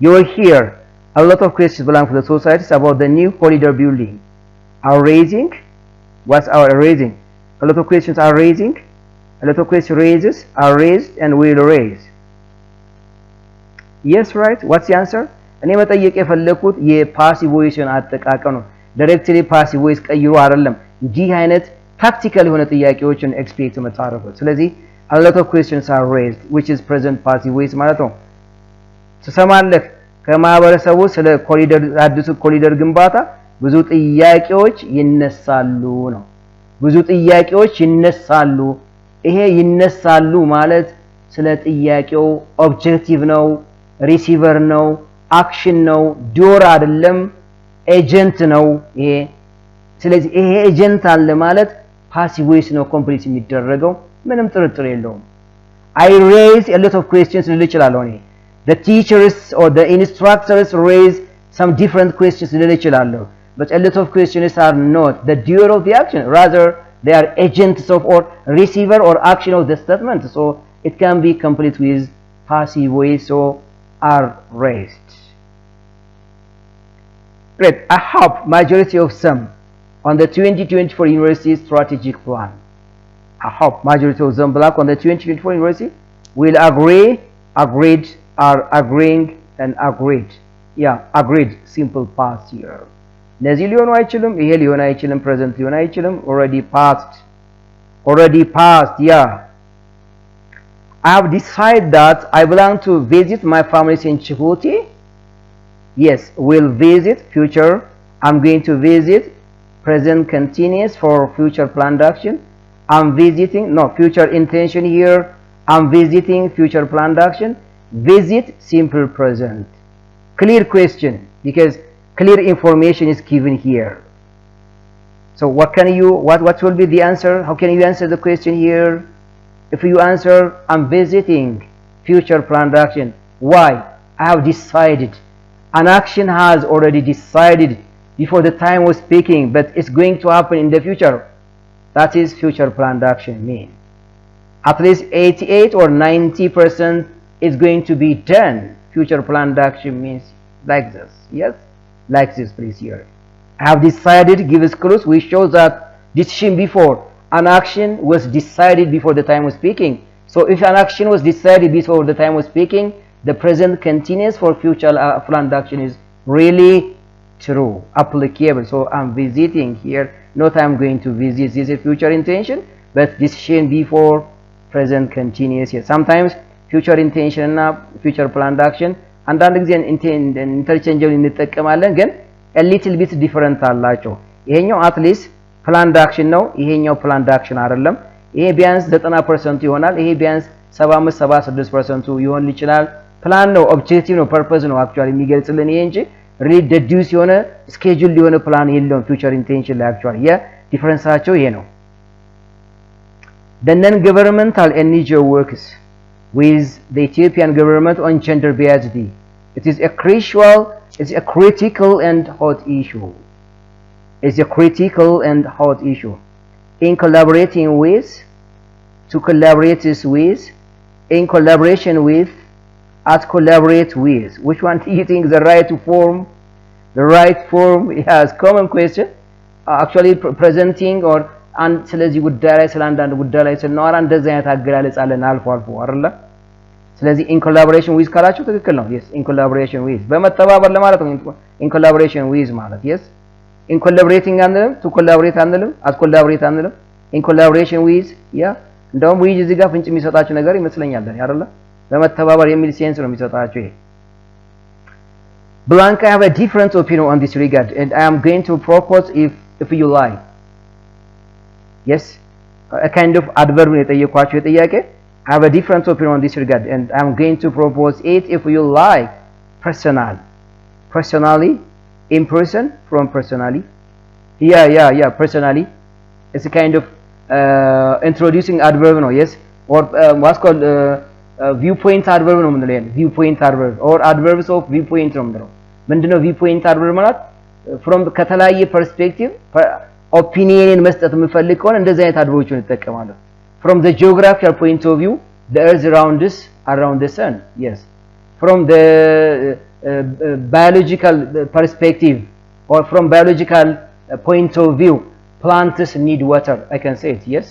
you will hear a lot of questions belong from the societies about the new corridor building are raising what's our raising a lot of questions are raising a lot of questions raises are raised and will raise yes right what's the answer እኔ መጠየቅ የፈለኩት የፓሲቭ ቮይስን አጠቃቀም ነው ዳይሬክትሊ ፓሲቭ ቮይስ ቀይሩ አይደለም እንጂ አይነት ታክቲካል የሆነ ጥያቄዎችን ኤክስፔክት መታረፈው ስለዚህ a lot of questions are raised which is present passive voice ማለት ነው ተሰማለክ ከማህበረሰቡ ስለ ኮሪደር አዲሱ ኮሪደር ግንባታ ብዙ ጥያቄዎች ይነሳሉ ነው ብዙ ጥያቄዎች ይነሳሉ ይሄ ይነሳሉ ማለት ስለ ጥያቄው ኦብጀክቲቭ ነው ሪሲቨር ነው አክሽን ነው ዶር አይደለም ኤጀንት ነው ይሄ ስለዚህ ይሄ ኤጀንት አለ ማለት passive voice ነው ኮምፕሊት የሚደረገው ምንም ጥርጥር የለውም I raise a lot of questions ልል እችላለሁ እኔ the teachers or the instructors raise some different questions ልል እችላለሁ but a lot of questions are not the doer of the action rather they are agents of or receiver or action of the statement so it can be complete with passive voice so are raised great I hope majority of some on the 2024 university strategic plan I hope majority of them black on the 2024 university will agree agreed are agreeing and agreed yeah agreed simple past here ለዚህ ሊሆን አይችልም ይሄ ሊሆን አይችልም present ሊሆን አይችልም already passed yeah I have decided that I belong to visit my family in Djibouti yes will visit future I'm going to visit present continuous for future planned action I'm visiting no future intention here I'm visiting future planned action visit simple present clear question because clear information is given here so what will be the answer how can you answer the question here if you answer I'm visiting future planned action why I have decided an action has already decided before the time was speaking but it's going to happen in the future that is future planned action mean at least 88 or 90% is going to be done future planned action means like this yes like this please here I have decided give us clues which shows that decision before an action was decided before the time was speaking so if an action was decided before the time was speaking the present continuous for future planned action is really true applicable so I'm visiting here not I'm going to visit this is future intention but decision before present continuous here sometimes future intention እና future planned action አንዳንድ ጊዜ ኢንተርቼንጅብል እንጠቀማለን ግን a little bit different አላቸው ይሄኛው at least planned action ነው ይሄኛው planned action አይደለም ይሄ ቢያንስ 90% ይሆናል ይሄ ቢያንስ 75-76% ይሆን ይችላል ፕላን ነው ኦብጀክቲቭ ነው ፐርፐዝ ነው አክቹአሊ የሚገልጽልን ይሄ እንጂ really deduce የሆነ schedule የሆነ plan የለውም future intention ላይ actually differenceአቸው ይሄ ነው the non-governmental NGO works with the Ethiopian government on gender based it is a critical and hot issue it's a critical and hot issue in collaborating with to collaborate with in collaboration with at collaborate with which one do you think the right form yes common question actually presenting or and ስለዚህ ጉዳይ ላይ ስለ አንዳንድ ጉዳይ ላይ ስናወራ እንደዚህ አይነት አገላለጽ አለን አልፎ አይደለ ስለዚህ in collaboration with ካላችሁ ትክክል ነው yes in collaboration with በመተባበር ለማለት ነው in collaboration with ማለት yes in collaborating አንልም to collaborate አንልም at collaborate አንልም in collaboration with እንደውም with እዚህ ጋር ፍንጭ የሚሰጣችሁ ነገር ይመስለኛል አይደለ በመተባበር የሚል ሴንስ ነው የሚሰጣችሁ ይሄ blank I have a different opinion on this regard and I am going to propose if you like yes a kind of adverb ነው የጠየኳችሁ የጥያቄ I have a different opinion on this regard and I am going to propose it if you like personally in person from personally personally it's a kind of introducing adverb no yes or what's called viewpoint adverb ነው ምንለው viewpoint adverb or adverbs of viewpoint ነው ምንድነው viewpoint adverb ማለት from ከተለያየ perspective opinion መስጠት የምፈልግ ከሆነ እንደዚህ አይነት adverbዎችን እንጠቀማለን from the geographical point of view the earth around the sun yes from the biological perspective or from biological point of view plants need water I can say it yes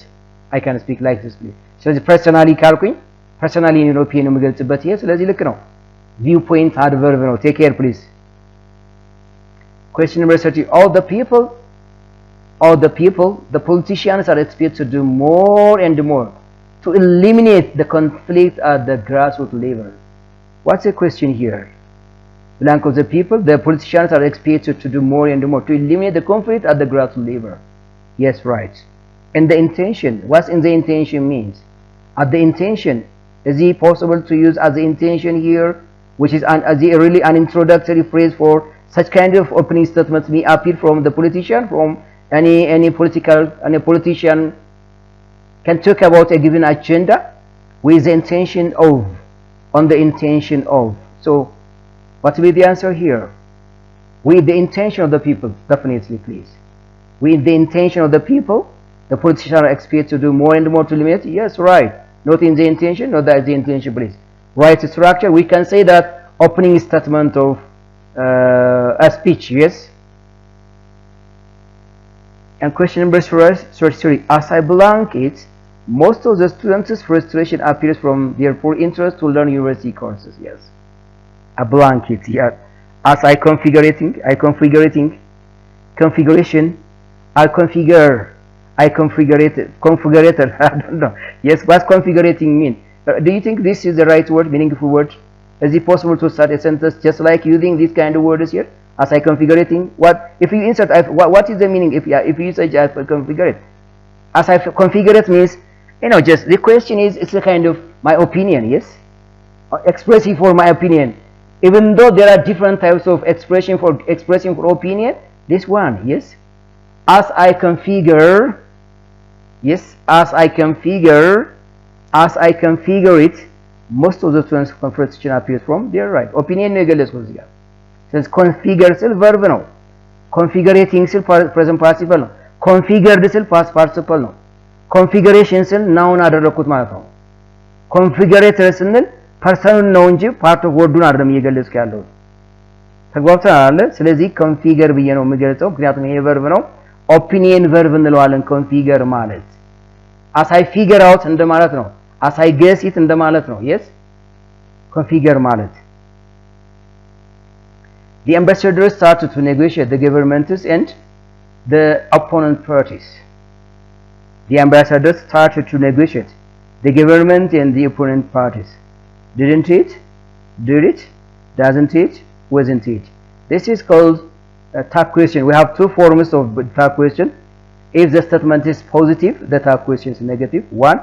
I can speak like this please so the personally ካልኩኝ personally in opinion የምገልጽበት ይሄ ስለዚህ ልክ ነው viewpoint adverb ነው take care please question number 30 all the people the politicians are expected to do more and more to eliminate the conflict at the grassroots level what's the question here blank of the people the politicians are expected to do more and more to eliminate the conflict at the grassroots level yes right and the intention what's in the intention means at the intention is it possible to use as the intention here which is really an introductory phrase for such kind of opening statements may appear from the politician from any politician can talk about a given agenda with the intention of on the intention of so what will be the answer here with the intention of the people definitely please with the intention of the people the politicians are expected to do more and more to limit yes right not in the intention not that is the intention please right structure we can say that opening statement of a speech yes and question number 33 as I blank it most of the students' frustration appears from their poor interest to learn university courses yes a blanket yeah as I configuration I don't know yes what's configurating mean do you think this is the right word meaningful word is it possible to start a sentence just like using this kind of words here as I configurating what if you insert what is the meaning if you say just configure it as I configure it means just the question is it's a kind of my opinion yes expressing for my opinion even though there are different types of expressing for opinion this one yes as I configure yes as I configure it most of the students frustration appears from their right opinion ነው የገለጽኩት እዚህ ጋር ስለዚህ configure ስል verb ነው configurating ስል present participle ነው configured ስል past participle ነው configuration ስል noun አደረኩት ማለት ነው configurator ስንል ፐርሰኑን ነው እንጂ part of word-ን አይደለም እየገለጽኩ ያለው ተግባብተናል ስለዚህ configure ብዬ ነው የምገልጸው ምክንያቱም ይሄ verb ነው opinion verb እንለዋለን configure ማለት as I figure out እንደማለት ነው as I guess it እንደማለት ነው yes configure ማለት the ambassadors started to negotiate the governments and the opponent parties the ambassadors started to negotiate the government and the opponent parties didn't it did it doesn't it wasn't it this is called a tag question we have two forms of tag question if the statement is positive the tag question is negative one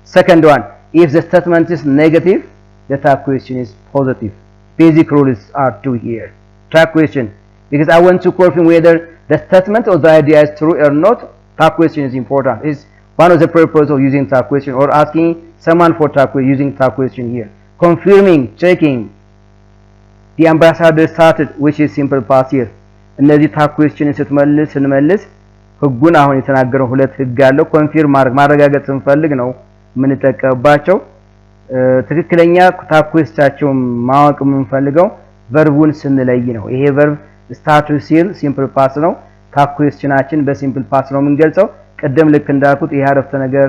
second one if the statement is negative the tag question is positive basic rules are two here tag question, because I want to confirm whether the statement or the idea is true or not. Tag question is important. It's one of the purpose of using tag question or asking someone for tag question, using tag question here. Confirming, checking. The ambassador started, which is simple past here. እነዚህ tag question ስትመልስ ስንመልስ ህጉን አሁን የተናገረው ሁለት ህግ አለው። ኮንፊርም ማረጋገጥ ስንፈልግ ነው የምንጠቀምባቸው። ትክክለኛ tag questionን ማወቅ የምንፈልገው ቨርቡን ስንለይ ነው። ይሄ ቨርብ ስታርት ሲል ሲምፕል ፓስት ነው። tag questionናችን በሲምፕል ፓስት ነው የምንገልጸው። ቀደም ልክ እንዳልኩት ይሄ አረፍተ ነገር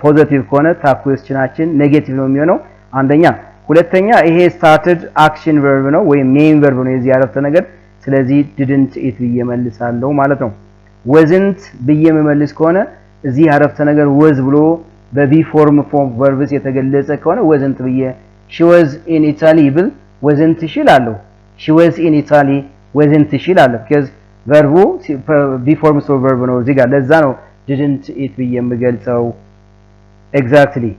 ፖዚቲቭ ከሆነ tag questionናችን ኔጌቲቭ ነው የሚሆነው። አንደኛ፣ ሁለተኛ ይሄ started action verb ነው ወይም main verb ነው የዚህ አረፍተ ነገር። ስለዚህ didn't eat ብዬ መልሳለሁ ማለት ነው። wasn't ብዬ መመልስ ከሆነ እዚህ አረፍተ ነገር was ብሎ በቢ ፎርም verbs የተገለጸ ከሆነ wasn't ብዬ she was in Italy ብል wasn't she እላለሁ። she was in Italy wasn't she እላለሁ because verb ቢ ፎርም verb ነው እዚህ ጋር። ለዛ ነው didn't eat ብዬ የምገልጸው። exactly.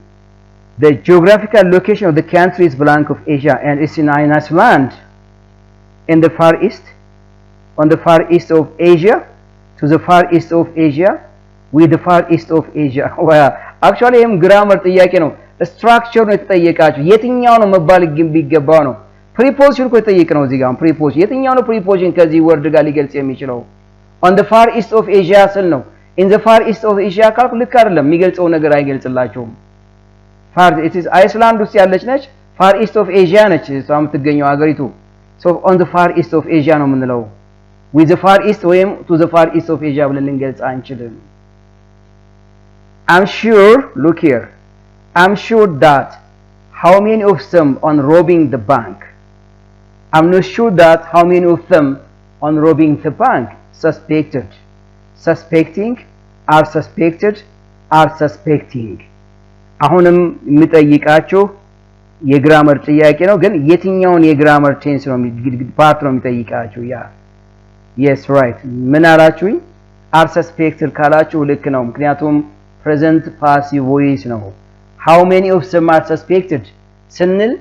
The geographical location of the country is blank of Asia and it's in Iceland in the far east, on the far east of Asia, to the far east of Asia, with the far east of Asia. Well, actually ይሄም ግራመር ጥያቄ ነው። ስትራክቸር ነው የተጠየቃችሁ። የትኛው ነው መባል ቢገባው ነው። ፕሪፖዚሽን እኮ የተጠየቀ ነው እዚህ ጋር። ፕሪፖዚሽን የትኛው ነው ፕሪፖዚሽን ከዚህ ወርድ ጋር ሊገልጽ የሚችለው? on the far east of Asia ስል ነው። in the far east of Asia ካልኩ ልክ አይደለም። የሚገልጸው ነገር አይገልጽላችሁም። far it is Iceland ውስጥ ያለች ነች። far east of Asia ነች እሷ የምትገኘው ሀገሪቱ። so on the far east of Asia ነው የምንለው። with the far east ወይም to the far east of Asia ብለን ልንገልጽ አንችልም። I'm sure, look here, I'm sure that how many of them on robbing the bank? I'm not sure that how many of them on robbing the bank suspected, suspecting, are suspected, are suspecting. አሁንም የሚጠይቃችሁ የግራመር ጥያቄ ነው፣ ግን የትኛውን የግራመር ቴንስ ነው ፓርት ነው የሚጠይቃችሁ? ያ yes right ምን አላችሁኝ? are suspected ካላችሁ ልክ ነው፣ ምክንያቱም present passive voice ነው። how many of them are suspected ስንል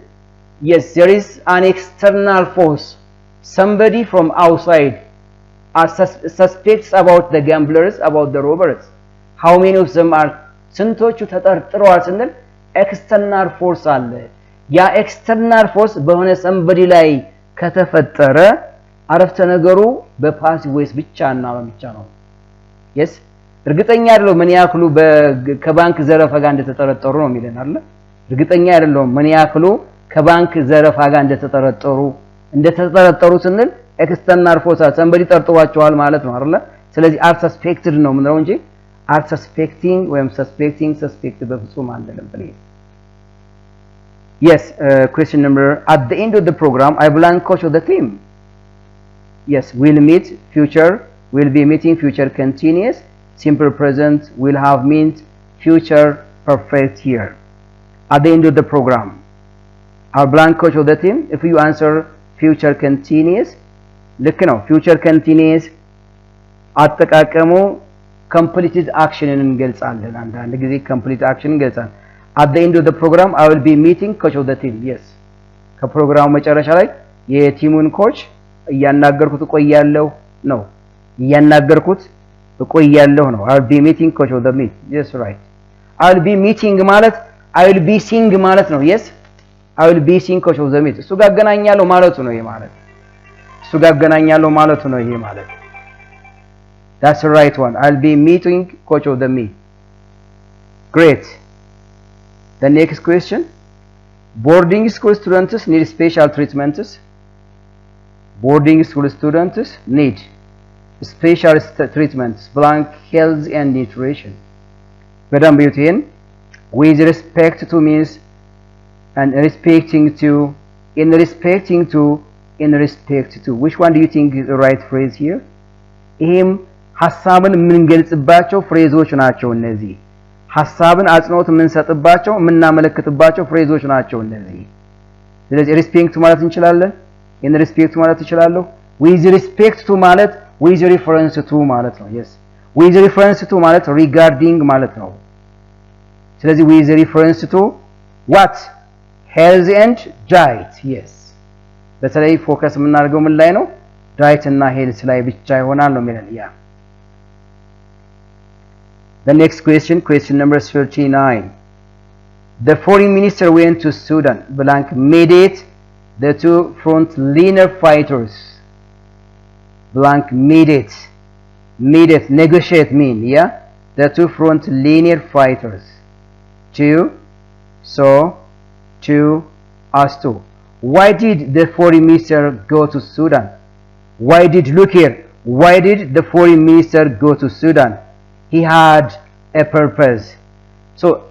yes there is an external force, somebody from outside are suspects about the gamblers, about the robbers. how many of them are ስንቶቹ ተጠርጥረዋል ስንል ኤክስተርናል ፎርስ አለ። ያ ኤክስተርናል ፎርስ በሆነ somebody ላይ ከተፈጠረ አረፍተ ነገሩ በፓሲቭ ቮይስ ብቻና ብቻ ነው። yes እርግጠኛ አይደለም ምን ያክሉ ከባንክ ዘረፋ ጋር እንደተጠረጠሩ ነው የሚለን አይደል? እርግጠኛ አይደለም ምን ያክሉ ከባንክ ዘረፋ ጋር እንደተጠረጠሩ ስንል ኤክስተርናል ፎርስ somebody ጠርጥሯቸዋል ማለት ነው አይደል? ስለዚህ are suspected ነው ምንለው እንጂ are suspecting ወይም suspected በፍጹም አንልም please. yes question number, at the end of the program I blank coach of the team. yes will meet, future will be meeting, future continuous, simple present will have meant, future perfect here. at the end of the program I blank coach of the team. if you answer future continuous ልክ ነው። future continuous አጠቃቀሙ completed action እንገልጻለን። አንዳንድ ጊዜ complete action እንገልጻለን። at the end of the program I will be meeting coach of the team. yes ከፕሮግራሙ መጨረሻ ላይ የቲሙን ኮች እያናገርኩት እቆያለሁ ነው። እያናገርኩት እቆያለሁ ነው። I will be meeting coach of the team. yes right I will be meeting ማለት I will be seeing ማለት ነው. yes I will be seeing coach of the team እሱ ጋር አገናኛለሁ ማለቱ ነው። ይሄ ማለት እሱ ጋር አገናኛለሁ ማለቱ ነው። ይሄ ማለት that's the right one. I'll be meeting coach of the me. great. the next question, boarding school students need special treatments. boarding school students need special treatments blank health and nutrition. በደንብ ይሁን with respect to means and respecting to, in respecting to, in respect to. which one do you think is the right phrase here? ይሄም ሐሳብን የምንገልጽባቸው ፍሬዞች ናቸው። እነዚህ ሐሳብን አጽንኦት የምንሰጥባቸው የምናመለክትባቸው ፍሬዞች ናቸው እነዚህ። ስለዚህ respect ማለት እንችላለን፣ in respect ማለት እንችላለን። with respect to ማለት with reference to ማለት ነው። yes with reference to ማለት regarding ማለት ነው። ስለዚህ with reference to what? health and diet. yes በተለይ ፎከስ የምናደርገው ምን ላይ ነው ራይት እና ሄድስ ላይ ብቻ ይሆናል ነው የሚለን ያ The next question, question number 39. The foreign minister went to Sudan, blank, mediate the two frontliner fighters, blank, mediate, negotiate mean, yeah, the two frontliner fighters, as to. Why did the foreign minister go to Sudan? Why did the foreign minister go to Sudan? He had a purpose. So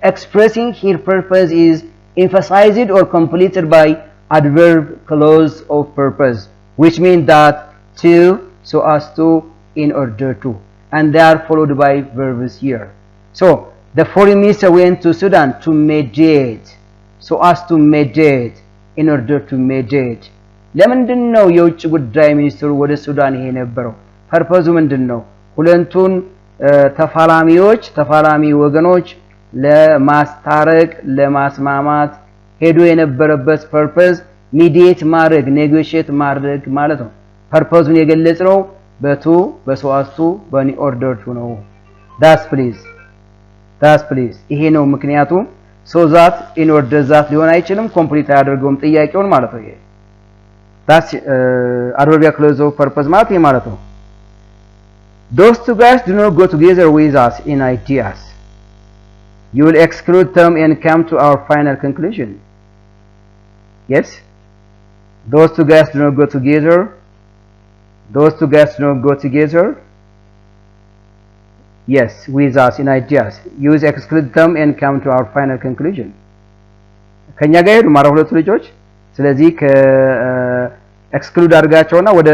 expressing his purpose is emphasized or completed by adverb clause of purpose, which means that to, so as to, in order to, and they are followed by verbs here. So the foreign minister went to Sudan to mediate, so as to mediate, in order to mediate. ለምንድን ነው የውጭ ጉዳይ ሚኒስትሩ ወደ ሱዳን ይሄ ነበረው ፐርፖዙ ምንድነው ሁለቱን ተፋላሚ ወገኖች ለማስታረቅ ለማስማማት ሄዶ የነበረበት ፐርፖዝ ሚዲየት ማድረግ ኔጎሺየት ማድረግ ማለት ነው ፐርፖዙን የገለጸው በሶአስቱ በኒ ኦርደር ቱ ነው that's please ይሄ ነው ምክንያቱ so that in order that ሊሆን አይችልም ኮምፕሊት አያደርገውም ጥያቄውን ማለት ነው that's adverbial clause of purpose ማለት ነው Those two guys do not go together with us in ideas. You will exclude them and come to our final conclusion. Yes? Those two guys do not go together. Yes, with us in ideas. You will exclude them and come to our final conclusion. ከኛ ጋር ሄዱ ማለት ሁለቱ ልጆች ስለዚህ ከኤክስክሉድ አድርጋቸውና ወደ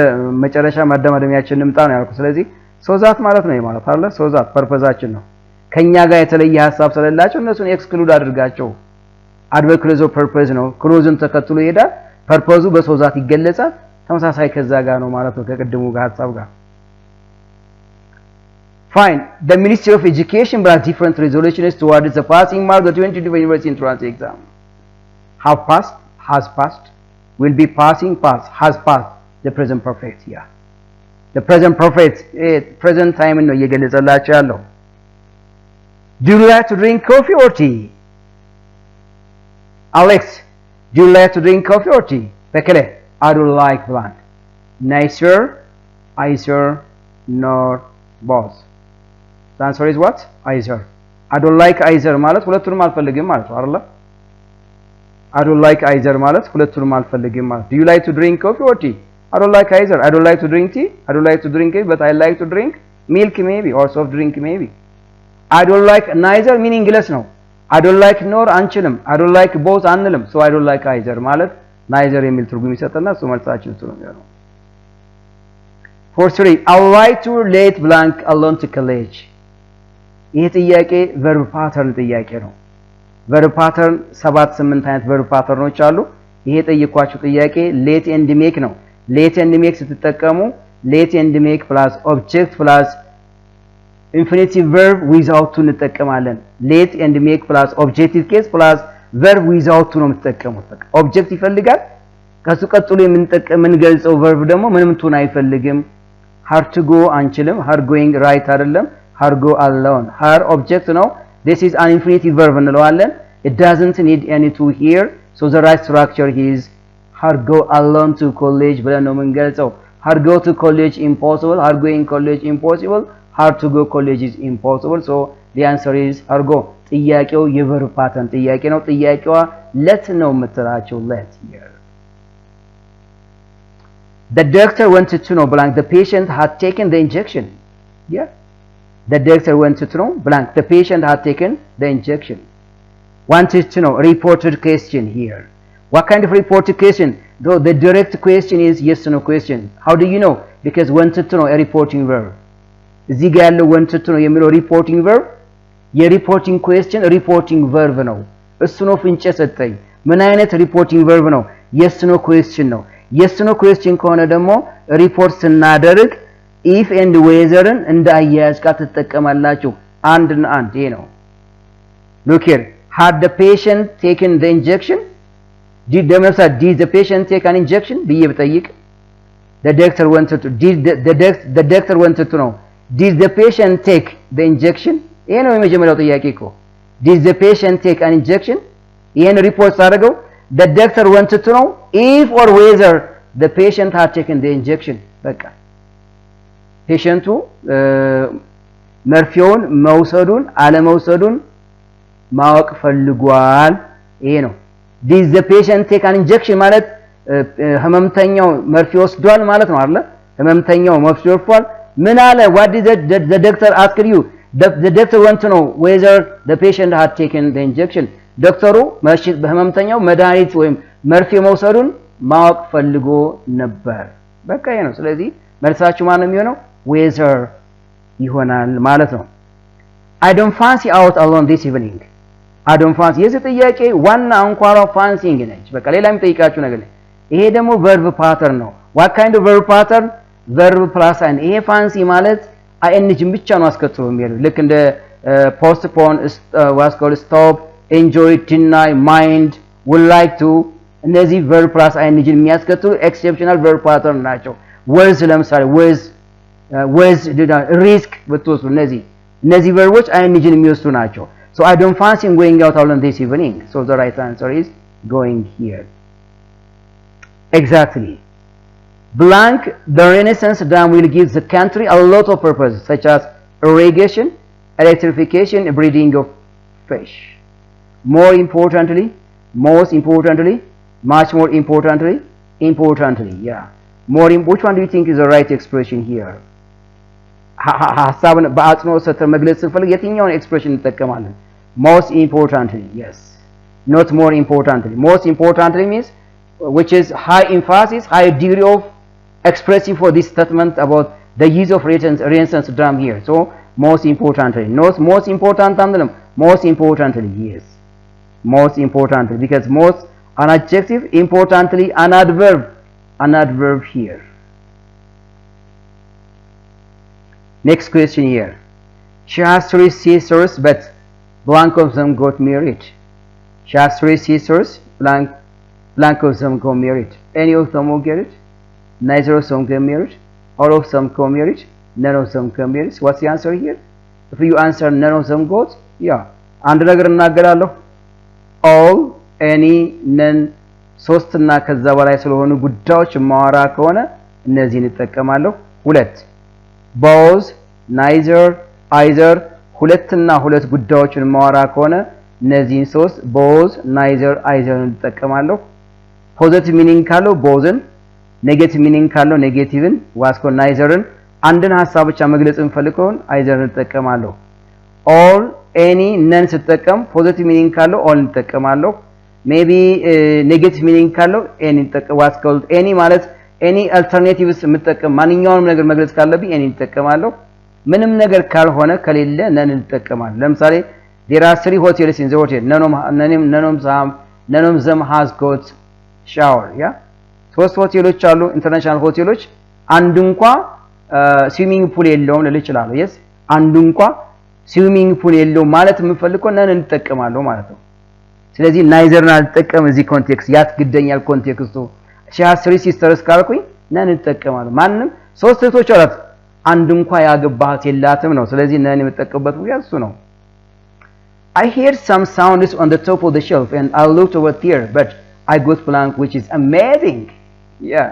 መጨረሻ ማደማደሚያችን እንምጣ ነው ያልኩት ስለዚህ ሶዛት ማለት ነው ማለት አይደል ሶዛት ፐርፖዛችን ነው ከኛ ጋር የተለየ ሐሳብ ስለላቸው እነሱን ኤክስክሉድ አድርጋቸው adverb clause of purpose ነው ክሎዝን ተከትሎ ይሄዳል ፐርፖዙ በሶዛት ይገለጻል ተመሳሳይ ከዛ ጋር ነው ማለት ነው ከቀድሙ ጋር ሐሳብ ጋር Fine the Ministry of Education brought different resolutions towards the passing mark of the 2020 university entrance exam have passed has passed will be passing pass has passed the present perfect here The present perfect present time ነው እየገለጸላችሁ ያለው Do you like to drink coffee or tea? Alex, do you like to drink coffee or tea? Bekele, I don't like blank. Neither, either, nor both. The answer is what? Either. I don't like either ማለት ሁለቱንም አልፈልግም ማለት ነው አይደል? I don't like either ማለት ሁለቱንም አልፈልግም ማለት Do you like to drink coffee or tea? I don't like either. I don't like to drink tea. I don't like to drink it, but I like to drink milk maybe or soft drink maybe. I don't like neither meaningless ነው. I don't like nor አንችልም. I don't like both አንልም. So I don't like either ማለት neither የሚል ትርጉም ይሰጣልና እሱ መልሳችን እሱ ነው የሚሆነው። For 3, I like to relate blank alone to college. ይሄ ጥያቄ verb pattern ጥያቄ ነው። verb pattern 7-8 አይነት verb patterns አሉ። ይሄ ጠይቋችሁ ጥያቄ let and make ነው። let and make ስትጠቀሙ let and make plus object plus infinitive verb without to እንጠቀማለን let and make plus objective case plus verb without to ነው የምትጠቀሙት በቃ object ይፈልጋል ከሱ ቀጥሎ የምንገልጸው verb ደግሞ ምንም ቱን አይፈልግም hard to go አንችልም hard going right አይደለም hard go alone hard object ነው this is an infinitive verb እንለዋለን it doesn't need any to here so the right structure is hard go alone to college ብለን ነው የምንገልጸው hard go to college impossible hard going college impossible hard to go college is impossible so the answer is hard go ጥያቄው የverb pattern ጥያቄ ነው ጥያቄዋ let ነው የምትላቸው let here The doctor wanted to know blank the patient had taken the injection yeah the doctor wanted to know blank the patient had taken the injection wanted to know reported question here what kind of reported question though the direct question is yes or no question how do you know because wanted to know a reporting verb እዚህ ጋር ያለው wanted to know የሚለው reporting verb የሪፖርቲንግ question reporting verb ነው እሱ ነው ፍንጭ ሰጠኝ ምን አይነት reporting verb ነው yes no question ነው yes no question ከሆነ ደግሞ ሪፖርት ስናደርግ if and whetherን እንደ አያያዝ ጋር ተጠቀማላችሁ አንድ እና አንድ ይሄ ነው look here had the patient taken the injection did the patient take an injection? The doctor wanted to the doctor wanted to know, did the patient take the injection? Did the patient take an injection? The doctor wanted to know if or whether the patient had taken the injection. Patient መርፌውን መውሰዱን አለመውሰዱን ማወቅ ፈልጓል። ይሄ ነው። Did the patient take an injection ማለት ህመምተኛው መርፌ ወስዷል ማለት ነው አይደል? ህመምተኛው መርፌ ወስዷል። ምን አለ? What did the doctor ask you? The doctor want to know whether the patient had taken the injection. ዶክተሩ ህመምተኛው መድኃኒት ወይም መርፌ መውሰዱን ማወቅ ፈልጎ ነበር። በቃ ይሄ ነው። ስለዚህ መልሳችሁ ማን ነው የሚሆነው? whether ይሆናል ማለት ነው። I don't fancy out alone this evening. I don't fancy የዚህ ጥያቄ ዋና አንኳሯ ፋንሲንግ ነች። በቃ ሌላ የሚጠይቃችሁ ነገር ነው። ይሄ ደግሞ verb pattern ነው። what kind of verb pattern? verb plus and ይሄ ፋንሲ ማለት ing ብቻ ነው አስከትሎ የሚሄደው። ልክ እንደ postpone, was called stop, enjoy, deny, mind, would like to እነዚህ verb plus ing የሚያስከትሉ exceptional verb pattern ናቸው። was ለምሳሌ was risk ብትወስዱ እነዚህ verbs ing የሚወስዱ ናቸው። So I don't fancy going out alone this evening. So the right answer is going here. Exactly. Blank, the Renaissance dam will give the country a lot of purposes such as irrigation, electrification, breeding of fish. More importantly, most importantly, much more importantly, yeah. Which one do you think is the right expression here? ሐሳብን በአጽንኦት ሰጥተን መግለጽ ስንፈልግ የትኛውን ኤክስፕሬሽን እንጠቀማለን? Most importantly, yes. Not more importantly. Most importantly means which is high emphasis, high degree of expressing for this statement about the use of Renaissance dam here. So most importantly, not most important than most importantly, yes. Most importantly, because most an adjective, importantly an adverb here. Next question here. She has 3 sisters, but blank of them got married. She has 3 sisters, blank of them got married. Any of them will get it? Neither of them get married. All of them got married. None of them got married. So what's the answer here? If you answer none of them got, yeah. አንድ ነገር እናገራለሁ። all, any, none, ሶስት እና ከዛ በላይ ስለሆኑ ጉዳዮች ማወራ ከሆነ እነዚህን እጠቀማለሁ። 2 both, neither, either ሁለትና ሁለት ጉዳዮችን ማወራ ከሆነ እነዚህን ሶስት both, neither, either እንጠቀማለሁ። ፖዚቲቭ ሚኒንግ ካለው bothን፣ ኔጌቲቭ ሚኒንግ ካለው ኔጌቲቭን፣ ዋስኮ neitherን፣ አንድን ሐሳብ ብቻ መግለጽ እንፈልገውን either እንጠቀማለሁ። all, any, none ስትጠቀም ፖዚቲቭ ሚኒንግ ካለው all እንጠቀማለሁ። ሜቢ ኔጌቲቭ ሚኒንግ ካለው any ዋስኮ any ማለት any alternatives የምጠቀም ማንኛውንም ነገር መግለጽ ካለብኝ any እንጠቀማለሁ። ምንም ነገር ካልሆነ ከሌለ none እንጠቀማለሁ። ለምሳሌ there are 3 hotels in the hotel. None of them has got shower. Yeah? 3 ሆቴሎች አሉ ኢንተርናሽናል ሆቴሎች። አንዱ እንኳን ስዊሚንግ ፑል የለውም ልል ይችላል። yes አንዱ እንኳን ስዊሚንግ ፑል የለውም ማለት የምፈልገው none እንጠቀማለሁ ማለት ነው። ስለዚህ neitherን አልጠቀም እዚህ ኮንቴክስት ያስገደኛል ኮንቴክስቱ። she has 3 sisters ካልኩኝ none እንጠቀማለሁ። ማንንም 3 እህቶች አላት አንድ እንኳን ያገባሃት የላትም ነው። ስለዚህ none የምጠቀምበት ምክንያት እሱ ነው። I heard some sounds on the top of the shelf and I looked over there but I got blank which is amazing. Yeah.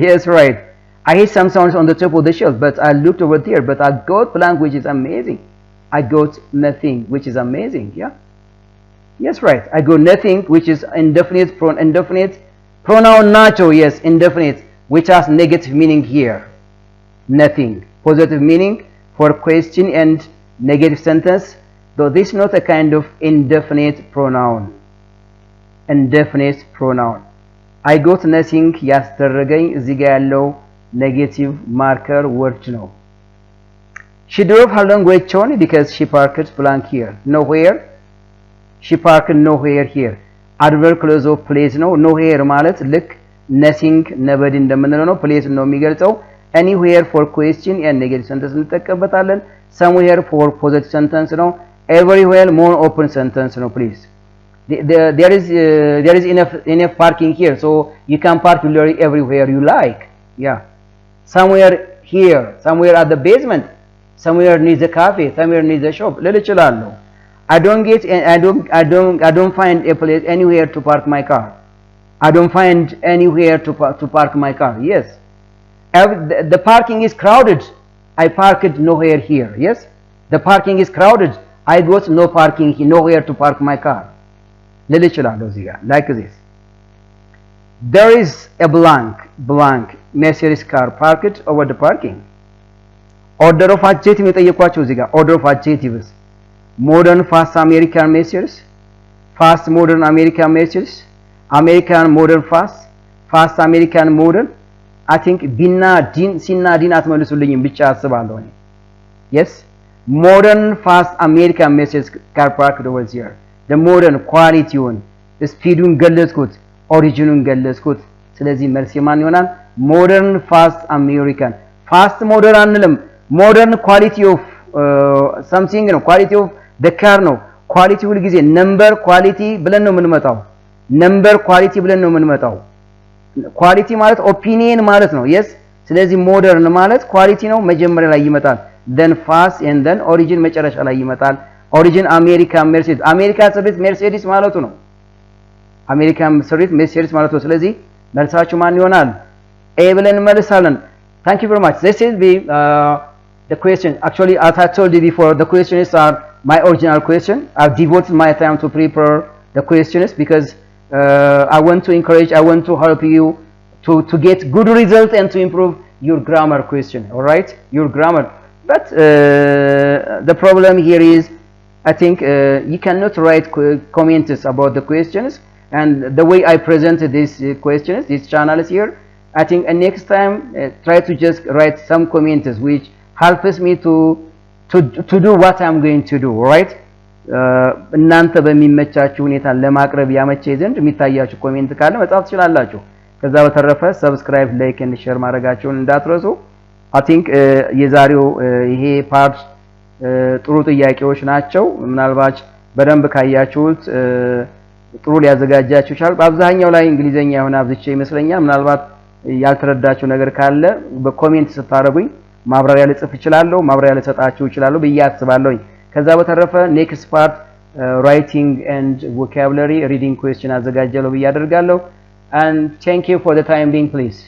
Yes, right. I heard some sounds on the top of the shelf but I looked over there but I got blank which is amazing. I got nothing which is amazing. Yeah. Yes, right. I got nothing which is indefinite pronoun nacho. Yes, indefinite which has negative meaning here. Nothing. Positive meaning for question and negative sentence, though this is not a kind of indefinite pronoun. Indefinite pronoun. I got nothing ያስደረገኝ እዚህ ጋር ያለው negative marker word ነው። She drove her long way journey because she parked blank here. Nowhere. She parked nowhere here. Adverb clause of place ነው። nowhere ማለት ልክ nothing nobody እንደምንለው ነው። place ነው የሚገልጸው። anywhere for question and negative sentence እንጠቀምበታለን። somewhere for positive sentence ነው። everywhere more open sentence ነው please. there is enough parking here, so you can park literally everywhere you like. Yeah, somewhere here, somewhere at the basement, somewhere near the cafe, somewhere near the shop. Little I don't find a place anywhere to park my car. I don't find anywhere to park my car. Yes, the parking is crowded. I parked nowhere here. Yes, the parking is crowded. I got no parking, nowhere to park my car. Like this. There is a blank Mercedes car parked over the parking. Order of adjective order of adjectives. Modern fast American Mercedes, fast modern American Mercedes, American modern fast American modern. I think Binna Din Sinna Din Atmalusulim Bicha Sabandoni. Yes, modern fast American Mercedes car parked over here. The modern quality one, the speed un galles good, origin un galles good. Selezi merci manual modern fast American. Fast modern modern quality of something, quality of the car no. Quality will give number quality ብለን ነው የምንመጣው number quality ብለን ነው የምንመጣው quality ማለት opinion ማለት ነው yes ስለዚህ modern ማለት quality ነው መጀመሪያ ላይ ይመጣል then fast and then origin መጨረሻ ላይ ይመጣል origin American Mercedes American service Mercedes ማለቱ ነው American service Mercedes ማለቱ ነው ስለዚህ መልሳችሁ ማን ይሆናል A ብለን እንመልሳለን Thank you very much this is the question actually as I told you before the questions are my original question I've devoted my time to prepare the questions because I want to encourage I want to help you to get good results and to improve your grammar question all right your grammar but the problem here is I think you cannot write comments about the questions and the way I presented these questions these channels here I think next time try to just write some comments which helps me to do what I'm going to do right እናንተ በሚመቻችሁ ሁኔታ ለማቅረብ ያመቼ ዘንድ የሚታያችሁ ኮሜንት ካለ መጻፍ ትችላላችሁ ከዛ በተረፈ ሰብስክራይብ ላይክ and share ማድረጋችሁን እንዳትረሱ I think የዛሬው ይሄ ፓርት ጥሩ ጥያቄዎች ናቸው ምናልባት በደንብ ካያችሁት ጥሩ ሊያዘጋጃችሁ ይችላል በአብዛኛው ላይ እንግሊዘኛ የሆነ አብዝቼ ይመስለኛል ምናልባት ያልተረዳችሁ ነገር ካለ በኮሜንት ስታረጉኝ ማብራሪያ ልጽፍ ይችላልው ማብራሪያ ልሰጣችሁ ይችላልው በያስባለሁ ከዛ በተረፈ next part writing and vocabulary reading question አዘጋጀለው በያደርጋለሁ and thank you for the time being please